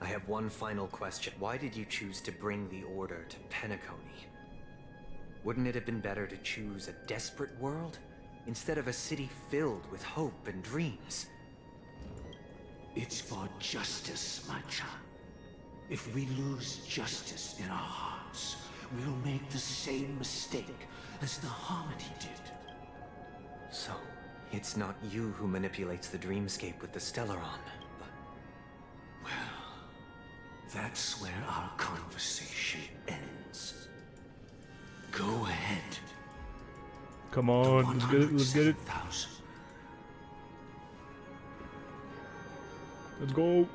I have one final question. Why did you choose to bring the Order to Penacony? Wouldn't it have been better to choose a desperate world instead of a city filled with hope and dreams? It's for justice, my child. If we lose justice in our hearts, we'll make the same mistake as the harmony did. So, it's not you who manipulates the dreamscape with the Stellaron, but... Well, that's where our conversation ends. Go ahead. Come on, let's get it, let's get it. Let's go.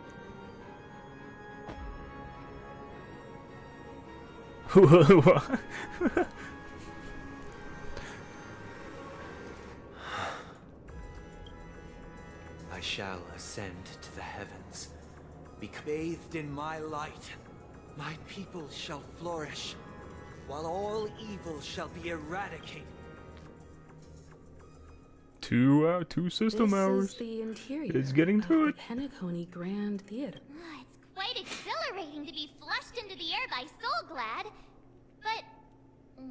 I shall ascend to the heavens, be bathed in my light. My people shall flourish, while all evil shall be eradicated. 2 system hours. This is the interior It's getting to of it. the Penacony Grand Theater. It's quite exhilarating to be flushed into the air by Soulglad. But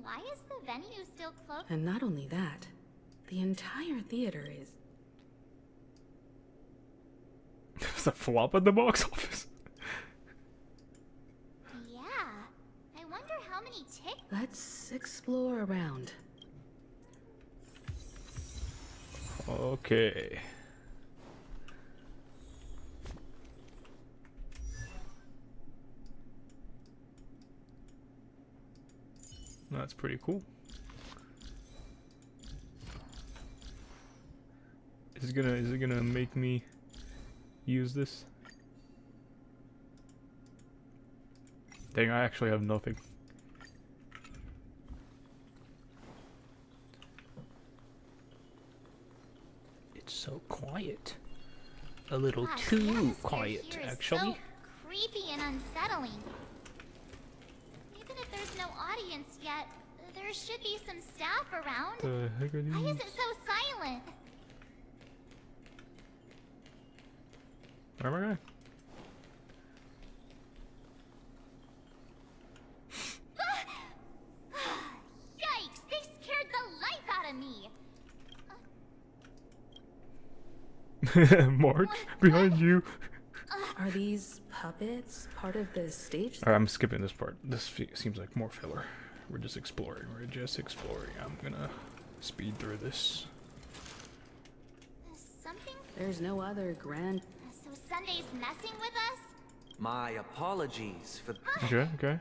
why is the venue still closed? And not only that, the entire theater is... There's a flop at the box office. Yeah. I wonder how many tickets... Let's explore around. Okay. That's pretty cool. Is it gonna make me use this? Dang, I actually have nothing. It's so quiet. A little Gosh, the too atmosphere quiet, here is actually. So creepy and unsettling. Even if there's no audience yet, there should be some staff around. The heck are these? Why is it so silent? Where am I going? Yikes! They scared the life out of me. March behind you. Are these puppets part of the stage? Alright, I'm skipping this part. This seems like more filler. We're just exploring. I'm gonna speed through this. Something? There's no other grand... So Sunday's messing with us? My apologies for... Okay.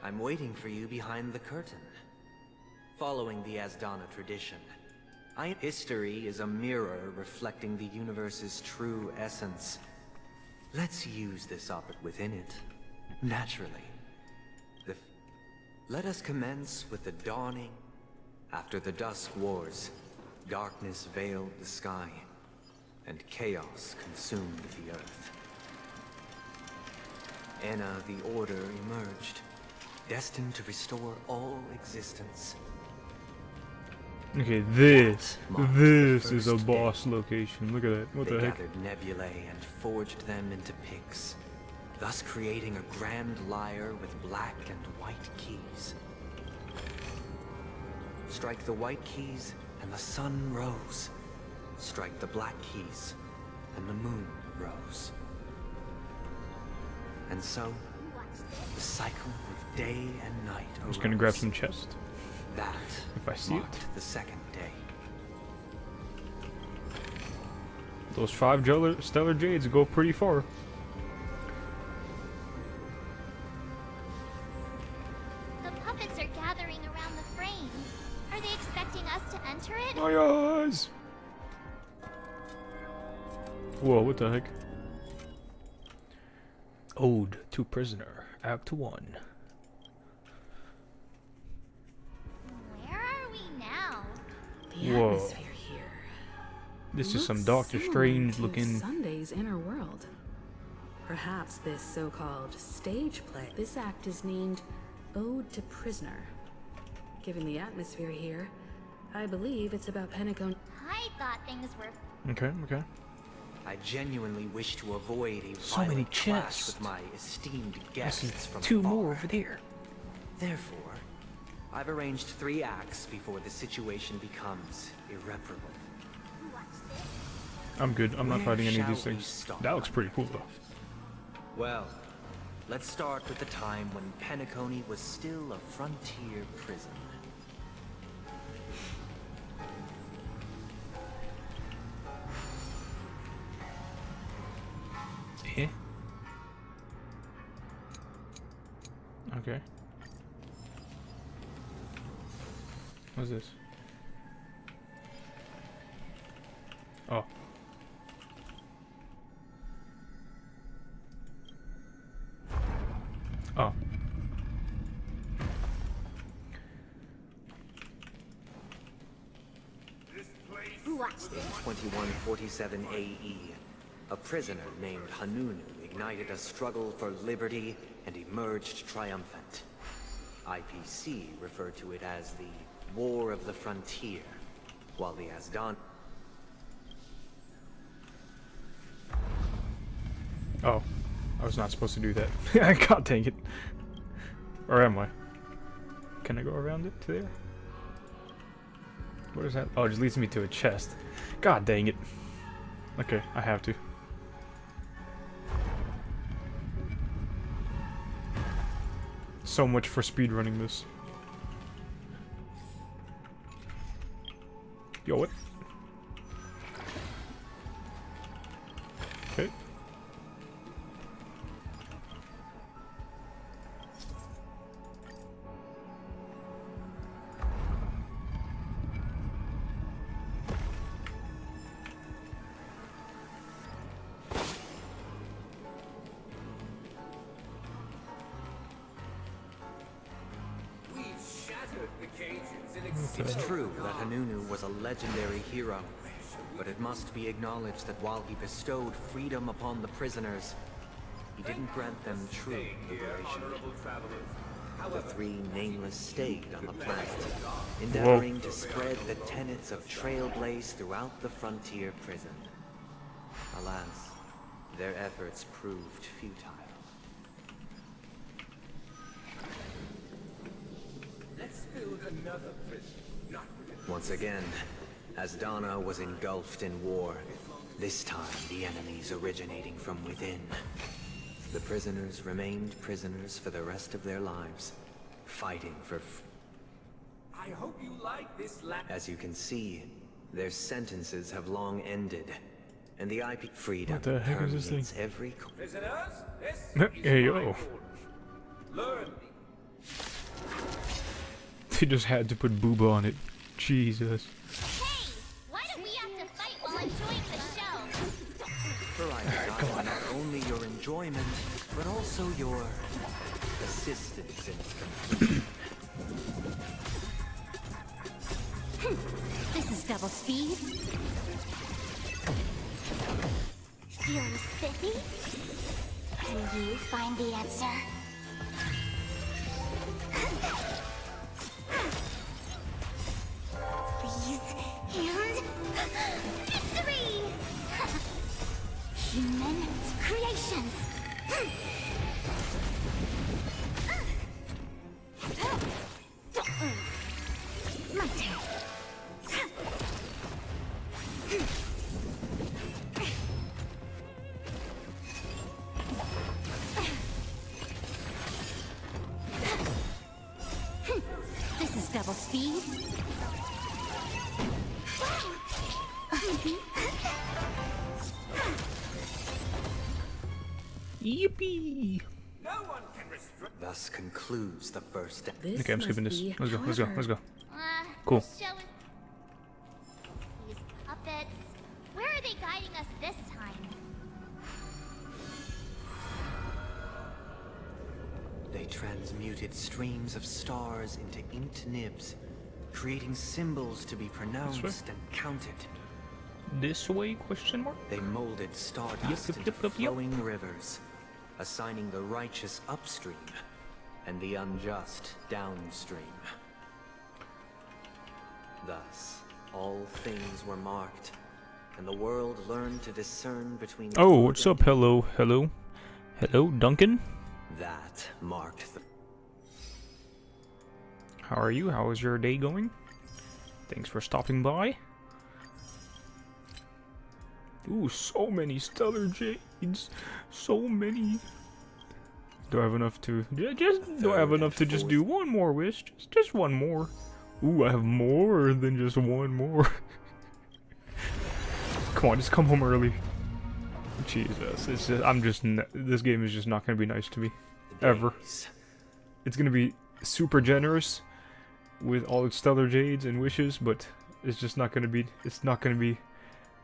I'm waiting for you behind the curtain. Following the Asdana tradition, history is a mirror reflecting the universe's true essence. Let's use this within it, naturally. Let us commence with the dawning. After the Dusk Wars, darkness veiled the sky, and chaos consumed the earth. Enna the Order emerged, destined to restore all existence. Okay, this is a boss location. Look at that. What They the heck? gathered nebulae and forged them into picks, thus creating a grand lyre with black and white keys. Strike the white keys, and the sun rose. Strike the black keys, and the moon rose. And so, the cycle of day and night arose. I'm just gonna grab some chest. That if I see marked it. the second day. Those 5 stellar jades go pretty far. The puppets are gathering around the frame. Are they expecting us to enter it? My eyes! Whoa, what the heck? Ode to Prisoner, Act 1. Where are we now? The Whoa. atmosphere here. This is some looks Doctor similar Strange to looking. Sunday's inner world. Perhaps this so-called stage play. This act is named Ode to Prisoner. Given the atmosphere here, I believe it's about Penacone. I thought things were. Okay, okay. I genuinely wish to avoid a So many violent clash chests. with my esteemed I guests see from 2 afar. more over there. Therefore, I've arranged 3 acts before the situation becomes irreparable. I'm good. I'm not Where fighting any of shall these we things. start? That looks pretty cool though. Well, let's start with the time when Penacony was still a frontier prison. Eh? Okay. What's this? Oh. Oh. Watch this. 2147 AE, a prisoner named Hanunu ignited a struggle for liberty and emerged triumphant. IPC referred to it as the War of the Frontier, while the Azdan... Oh. I was not supposed to do that. God dang it. Or am I? Can I go around it to there? What is that? Oh, it just leads me to a chest. God dang it. Okay, I have to. So much for speedrunning this. Yo, what? Okay. It's true that Hanunu was a legendary hero, but it must be acknowledged that while he bestowed freedom upon the prisoners, he didn't grant them true liberation. The 3 nameless stayed on the planet, endeavoring to spread the tenets of Trailblaze throughout the frontier prison. Alas, their efforts proved futile. Let's build another prison. Once again, Asdana was engulfed in war. This time, the enemies originating from within. The prisoners remained prisoners for the rest of their lives, fighting for I hope you like this lab. As you can see, their sentences have long ended, and the IP freedom What the heck is this permeates thing? every Prisoners, this Hey yo. learn. They just had to put booba on it. Jesus. Hey, why don't we have to fight while enjoying the show? For I desire not only your enjoyment, but also your assistance in its completion. This is double speed. Feeling spiffy? Can you find the answer? Freeze and victory! Human creations. My turn. speed. Yippee! No one can restrict. Thus concludes the first. Okay, I'm skipping this. Let's go. Let's go. Let's go. Uh, Cool. the show is... These puppets. Where are they guiding us this time? They transmuted streams of stars into inked nibs, creating symbols to be pronounced and counted. This way? Question mark. They molded stardust into flowing rivers, assigning the righteous upstream and the unjust downstream. Thus, all things were marked, and the world learned to discern between. Oh, what's up? Hello, hello, hello, Duncan. That marked the. How are you? How is your day going? Thanks for stopping by. Ooh, so many stellar jades. So many. Do I have enough to do I have enough to just do one more wish? Just one more. Ooh, I have more than just one more. Come on, just come home early. Jesus, it's just, this game is just not gonna be nice to me. Ever. It's gonna be super generous with all its stellar jades and wishes, but it's just not gonna be,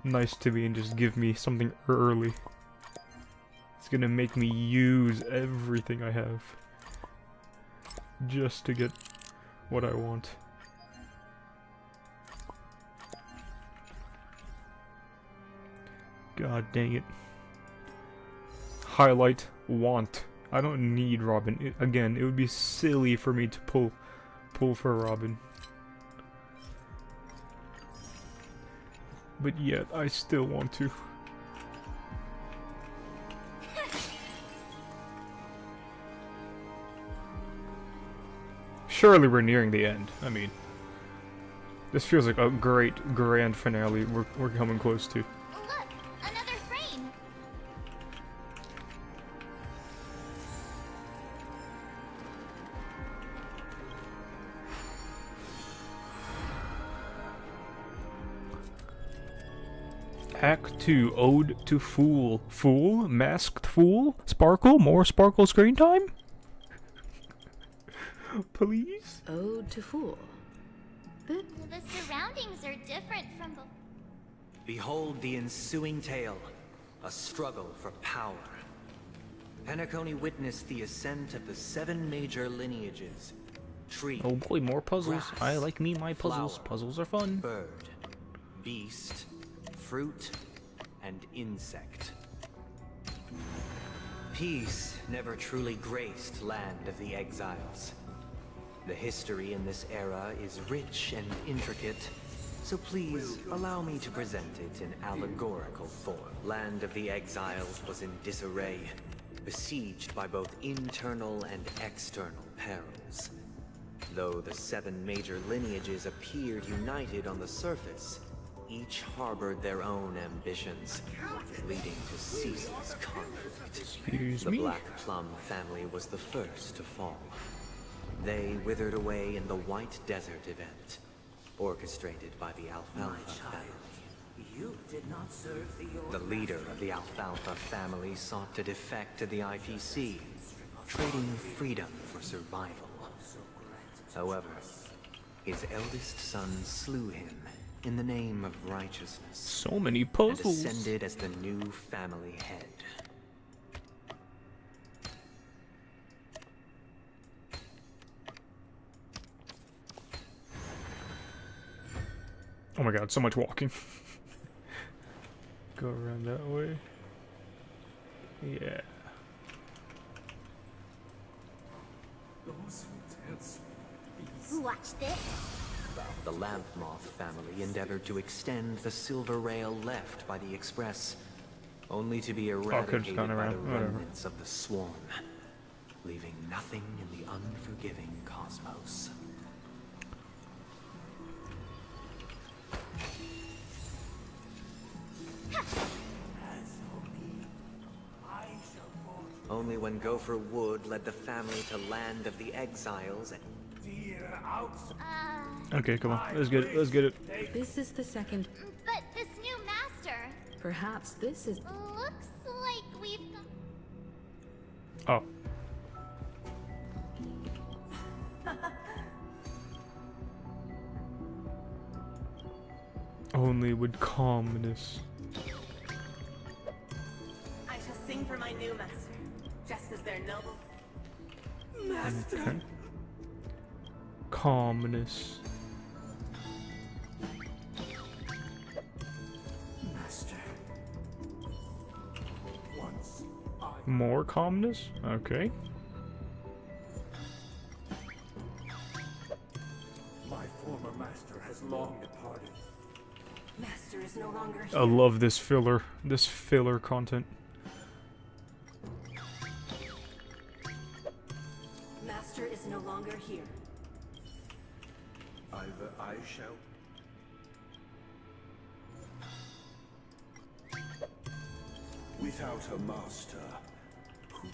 nice to me and just give me something early. It's gonna make me use everything I have just to get what I want. God dang it. Highlight want. I don't need Robin. Again, it would be silly for me to pull for Robin. But yet, I still want to. Surely we're nearing the end. I mean, this feels like a great grand finale we're coming close to. Look, another frame. Act 2, Ode to Fool. Fool? Masked Fool? Sparkle? More Sparkle screen time? Please? Ode to Fool. But The surroundings are different from the... Behold the ensuing tale, a struggle for power. Penacony witnessed the ascent of the 7 major lineages. Tree. Oh boy, more puzzles. grass, I like me my puzzles. flower, Puzzles are fun. Bird, beast, fruit, and insect. Peace never truly graced Land of the Exiles. The history in this era is rich and intricate, so please allow me to present it in allegorical form. Land of the Exiles was in disarray, besieged by both internal and external perils. Though the 7 major lineages appeared united on the surface, each harbored their own ambitions, leading to ceaseless conflict. Excuse the me? Black Plum family was the first to fall. They withered away in the White Desert event, orchestrated by the Alfalfa family. You did not serve the The leader of the Alfalfa family sought to defect to the IPC, trading freedom for survival. However, his eldest son slew him in the name of righteousness. So many And puzzles. ascended as the new family head. Oh my god, so much walking. Go around that way. Yeah. Watch this. The Lamp Moth family endeavored to extend the silver rail left by the Express, only to be eradicated gone by around. the Whatever. remnants of the Swarm, leaving nothing in the unforgiving cosmos. Only when Gopher Wood led the family to Land of the Exiles and... Dear Okay, come on. Let's get it. Let's get it. This is the second. But this new master Perhaps this is. looks like we've got. Oh. Only with calmness. I shall sing for my new master, just as their noble Okay. Calmness. Master. Once More calmness? Okay. my former master has long departed. master is no longer I here. love this filler content. Master is no longer here. Either I shall. Without a master, who?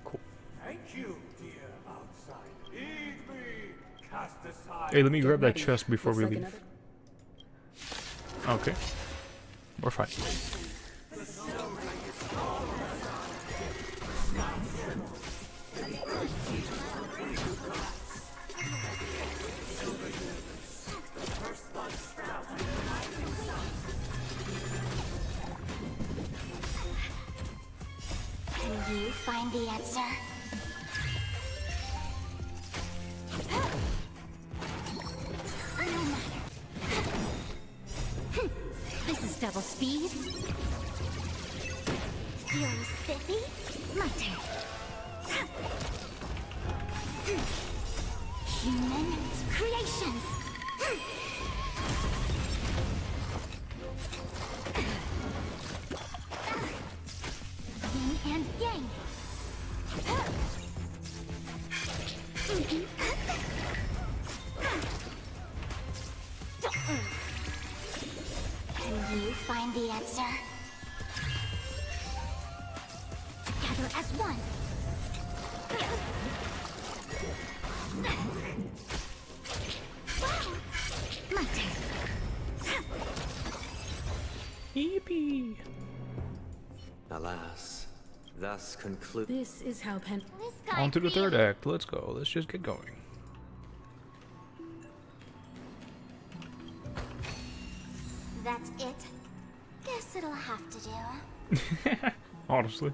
Cool. Thank you, dear outside. Heed me, cast aside. Hey, let me grab that chest before we leave. Okay. We're fine. Can you find the answer? No matter. This is double speed. Feeling spiffy? My turn. Human creations. Yin and yang. Can you find the answer? Together as one. My turn. Yippee! Alas, thus conclude. This is how Pen. On to the third act. Let's go. Let's just get going. That's it. Guess it'll have to do. Honestly.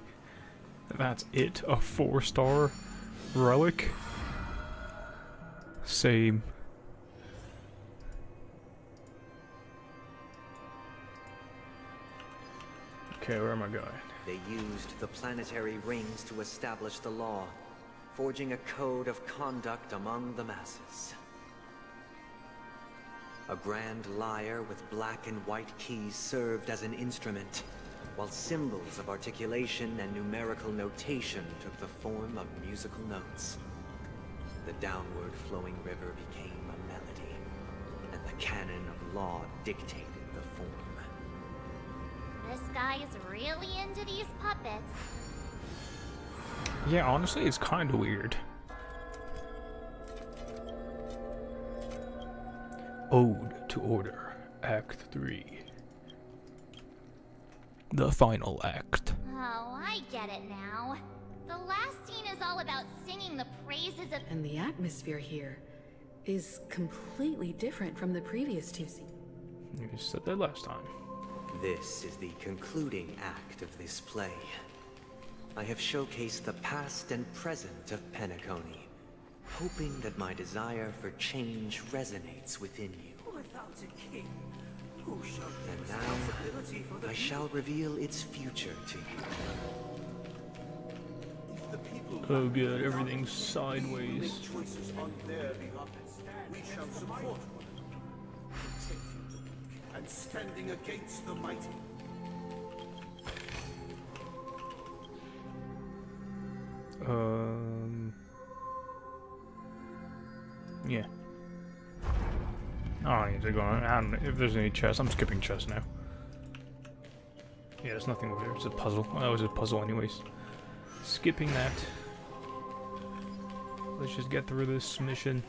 That's it. A 4-star relic. Same. Okay, where am I going? They used the planetary rings to establish the law, forging a code of conduct among the masses. A grand lyre with black and white keys served as an instrument, while symbols of articulation and numerical notation took the form of musical notes. The downward flowing river became a melody, and the canon of law dictated the form. This guy is really into these puppets. Yeah, honestly, it's kind of weird. Ode to Order, Act 3. The final act. Oh, I get it now. The last scene is all about singing the praises of. And the atmosphere here is completely different from the previous two scenes. You just said that last time. This is the concluding act of this play. I have showcased the past and present of Penacony, hoping that my desire for change resonates within you. Without a king, who shall And bear now, responsibility for the I shall reveal its future to you. If the people Oh good, everything's sideways. make choices on their behalf, we shall support one another, protecting the weak and standing against the mighty. Yeah. I don't need to go on. I don't know if there's any chests. I'm skipping chests now. Yeah, there's nothing over there. It's a puzzle. Well, that was a puzzle anyways. Skipping that. Let's just get through this mission.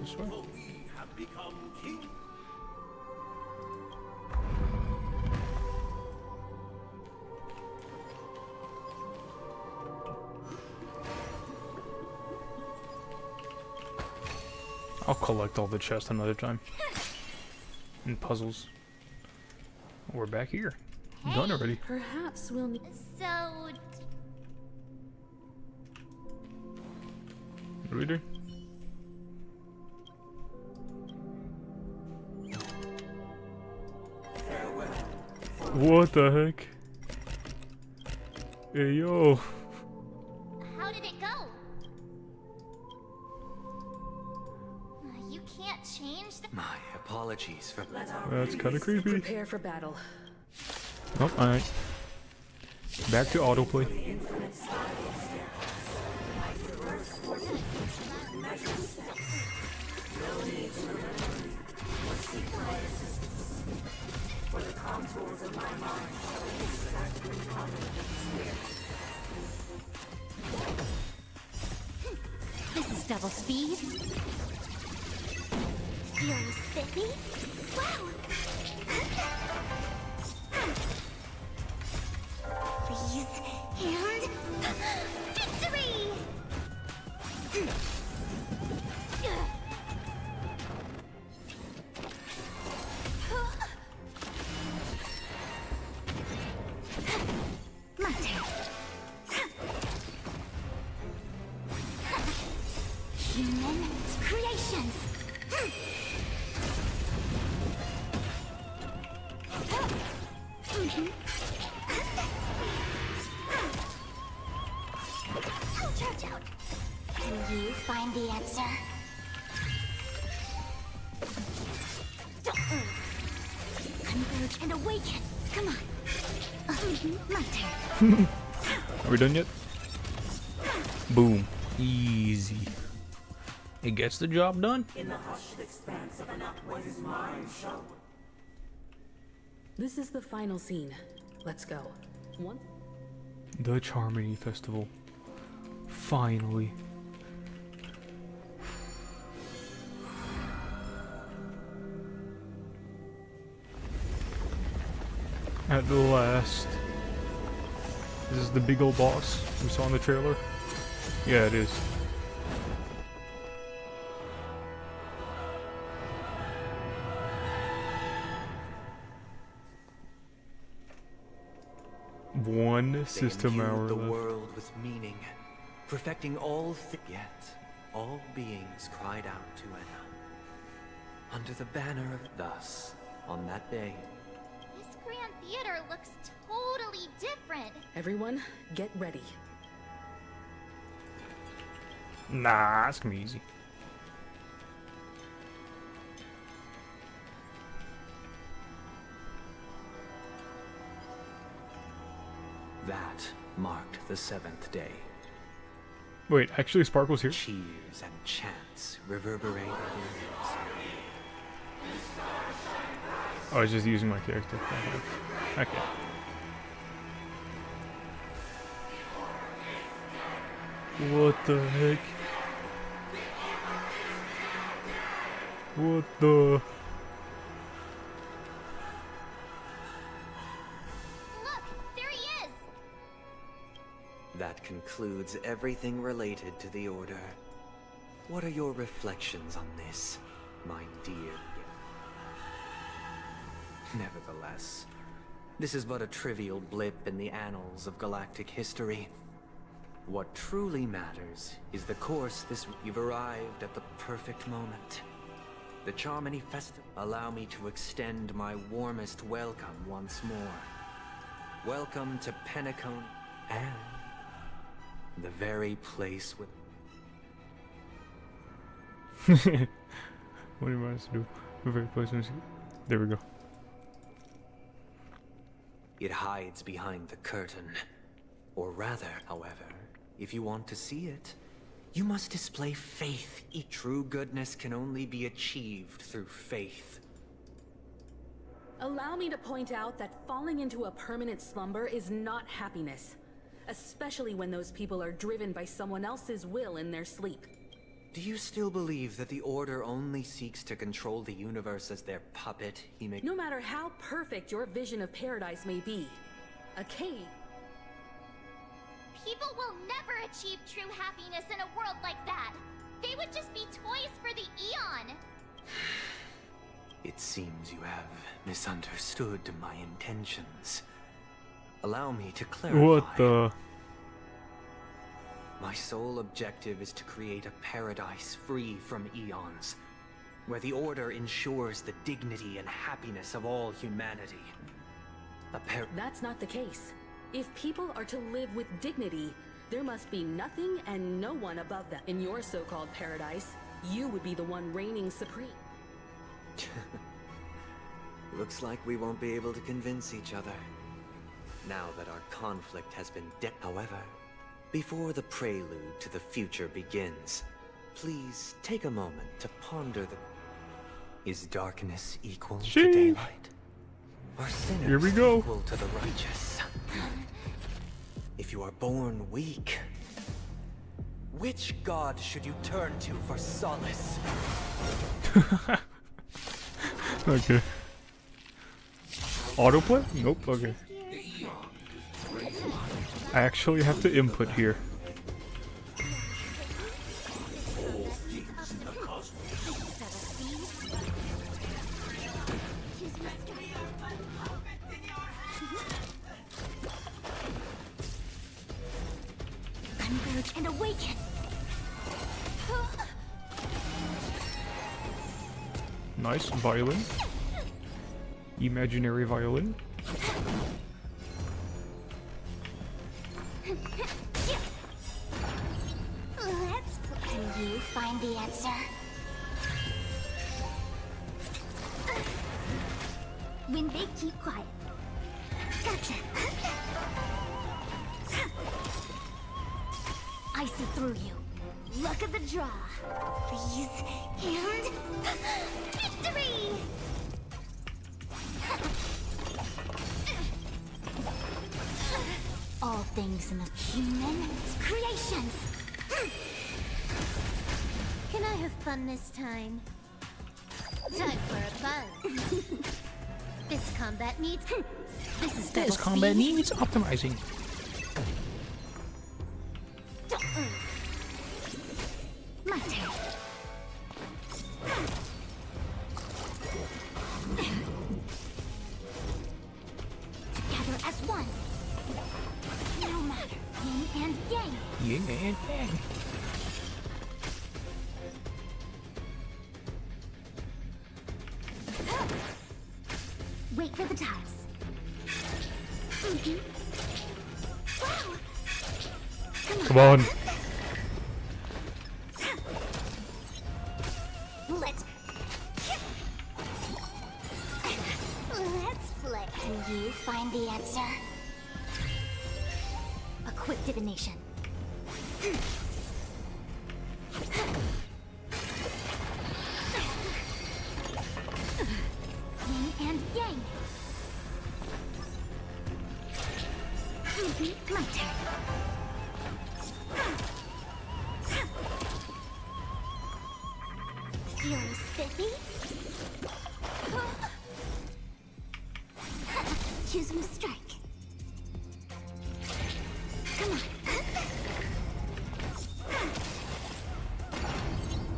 this way. For we have become king. I'll collect all the chests another time. And puzzles. We're back here. Done already. Perhaps we'll need. So, What do we do? What the heck? Hey yo. how did it go? You can't change the. My apologies for... That's kind of creepy. Prepare for battle. Oh, alright. Back to autoplay. This is double speed. You're silly? Wow! Please, and victory! My turn. Human creations. Can you find the answer? Converge and awaken. Come on. My turn. Are we done yet? Boom. Easy. It gets the job done. In the hushed expanse of an upward's mind show. This is the final scene. Let's go. One. Dutch Harmony Festival. Finally. At the last. This is the big old boss we saw in the trailer. Yeah, it is. One system hour the left. world with meaning, perfecting all yet all beings cried out to Anna. Under the banner of thus, on that day, This grand theater looks totally different. Everyone, get ready. Nah, it's gonna be easy. that marked the 7th day. Wait, actually Sparkle's here? Cheers and chants reverberated in ears. Oh, I was just using my character. Okay. What the heck? What the... Look, there he is! That concludes everything related to the Order. What are your reflections on this, my dear? Nevertheless, this is but a trivial blip in the annals of galactic history. What truly matters is the course you've arrived at the perfect moment. The Charmony Festival. Allow me to extend my warmest welcome once more. Welcome to Penacone and the very place with... What do you want us to do? The very place with... There we go. It hides behind the curtain. Or rather, however, if you want to see it, you must display faith. True goodness can only be achieved through faith. Allow me to point out that falling into a permanent slumber is not happiness. Especially when those people are driven by someone else's will in their sleep. Do you still believe that the Order only seeks to control the universe as their puppet, Hime? No matter how perfect your vision of paradise may be, a cave. People will never achieve true happiness in a world like that. They would just be toys for the Eon. It seems you have misunderstood my intentions. Allow me to clarify. What the? My sole objective is to create a paradise free from eons, where the Order ensures the dignity and happiness of all humanity. That's not the case. If people are to live with dignity, there must be nothing and no one above them. In your so-called paradise, you would be the one reigning supreme. Looks like we won't be able to convince each other, now that our conflict has been However, before the prelude to the future begins, please take a moment to ponder the... Is darkness equal to daylight? Are sinners Here we go. equal to the righteous? If you are born weak, which god should you turn to for solace? Okay. Autoplay? Nope, okay. I actually have to input here. Converge and awaken. Nice violin. Imaginary violin. Can you find the answer? When they keep quiet. Gotcha. I see through you. Luck of the draw. Please. And... victory! All things in the human creations. Can I have fun this time? Time for a buzz. This combat needs... This is This combat needs optimizing. My turn. Together as one. No matter yin and yang. Yin and yang. Wait for the tiles. Wow. Come on. Let's play. Can you find the answer? A quick divination. Yin and yang. My turn. Feeling spiffy? Choosing to strike. Come on.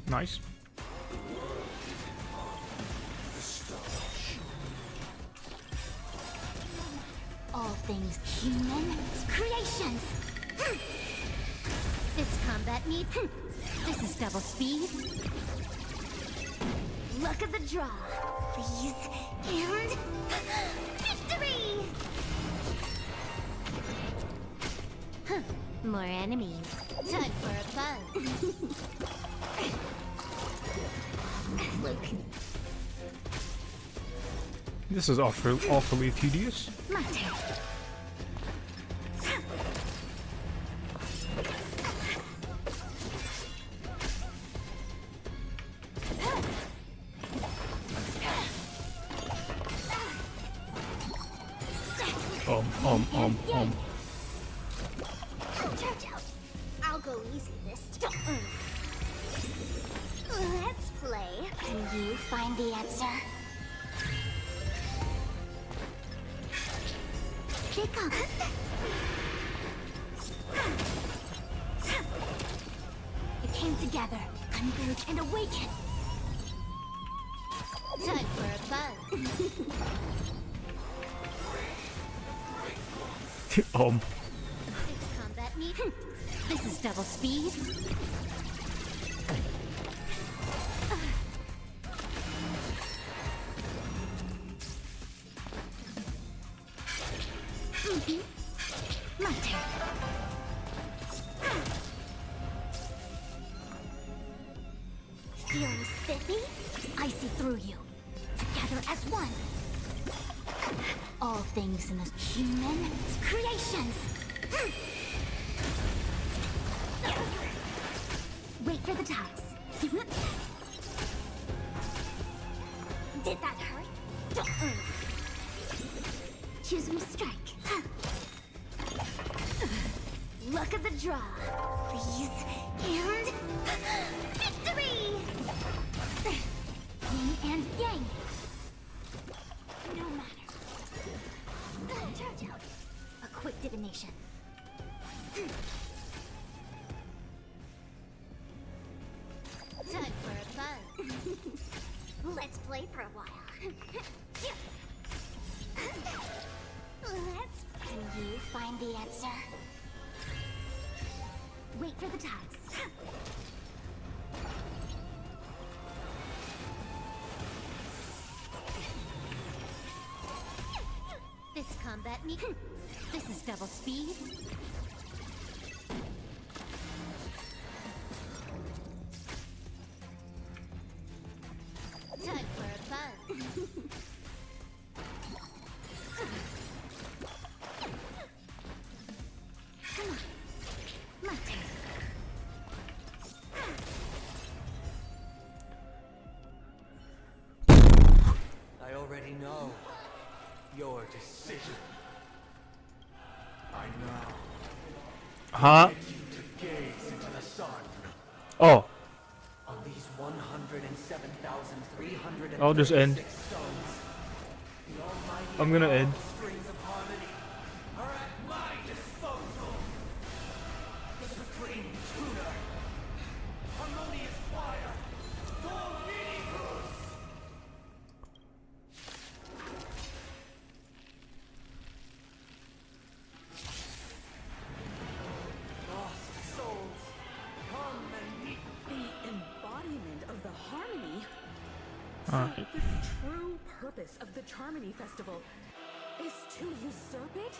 Nice. All things human creations. This combat needs... This is double speed. Luck of the draw. Please. And... victory! More enemies. Time for a buzz. Look. This is awfully tedious. My turn. I'll go easy this time. Can you find the answer? Pick up. It came together, converge and awaken. Time for a buzz. This combat meet. This is double speed. My turn. Feeling spiffy? I see through you. Together as one. All things in the human creations. Wait for the ties. Did that hurt? Choose my strike. Look at the draw. Please. And victory! Yin and yang. No matter. Charge out. A quick divination. Time for a fun. Let's play for a while. Can you find the answer? Wait for the ties. This combat meet. This is double speed. Time for a fun. Come on. My turn. I already know your decision. I know. Huh? To gaze into the sun. Oh. On these 107,300. I'll just end. I'm gonna end. Strings of harmony are at my disposal. The supreme tuner, harmonious choir, lost souls, come and meet The embodiment of the harmony. Alright. So the true purpose of the Charmony Festival is to usurp it?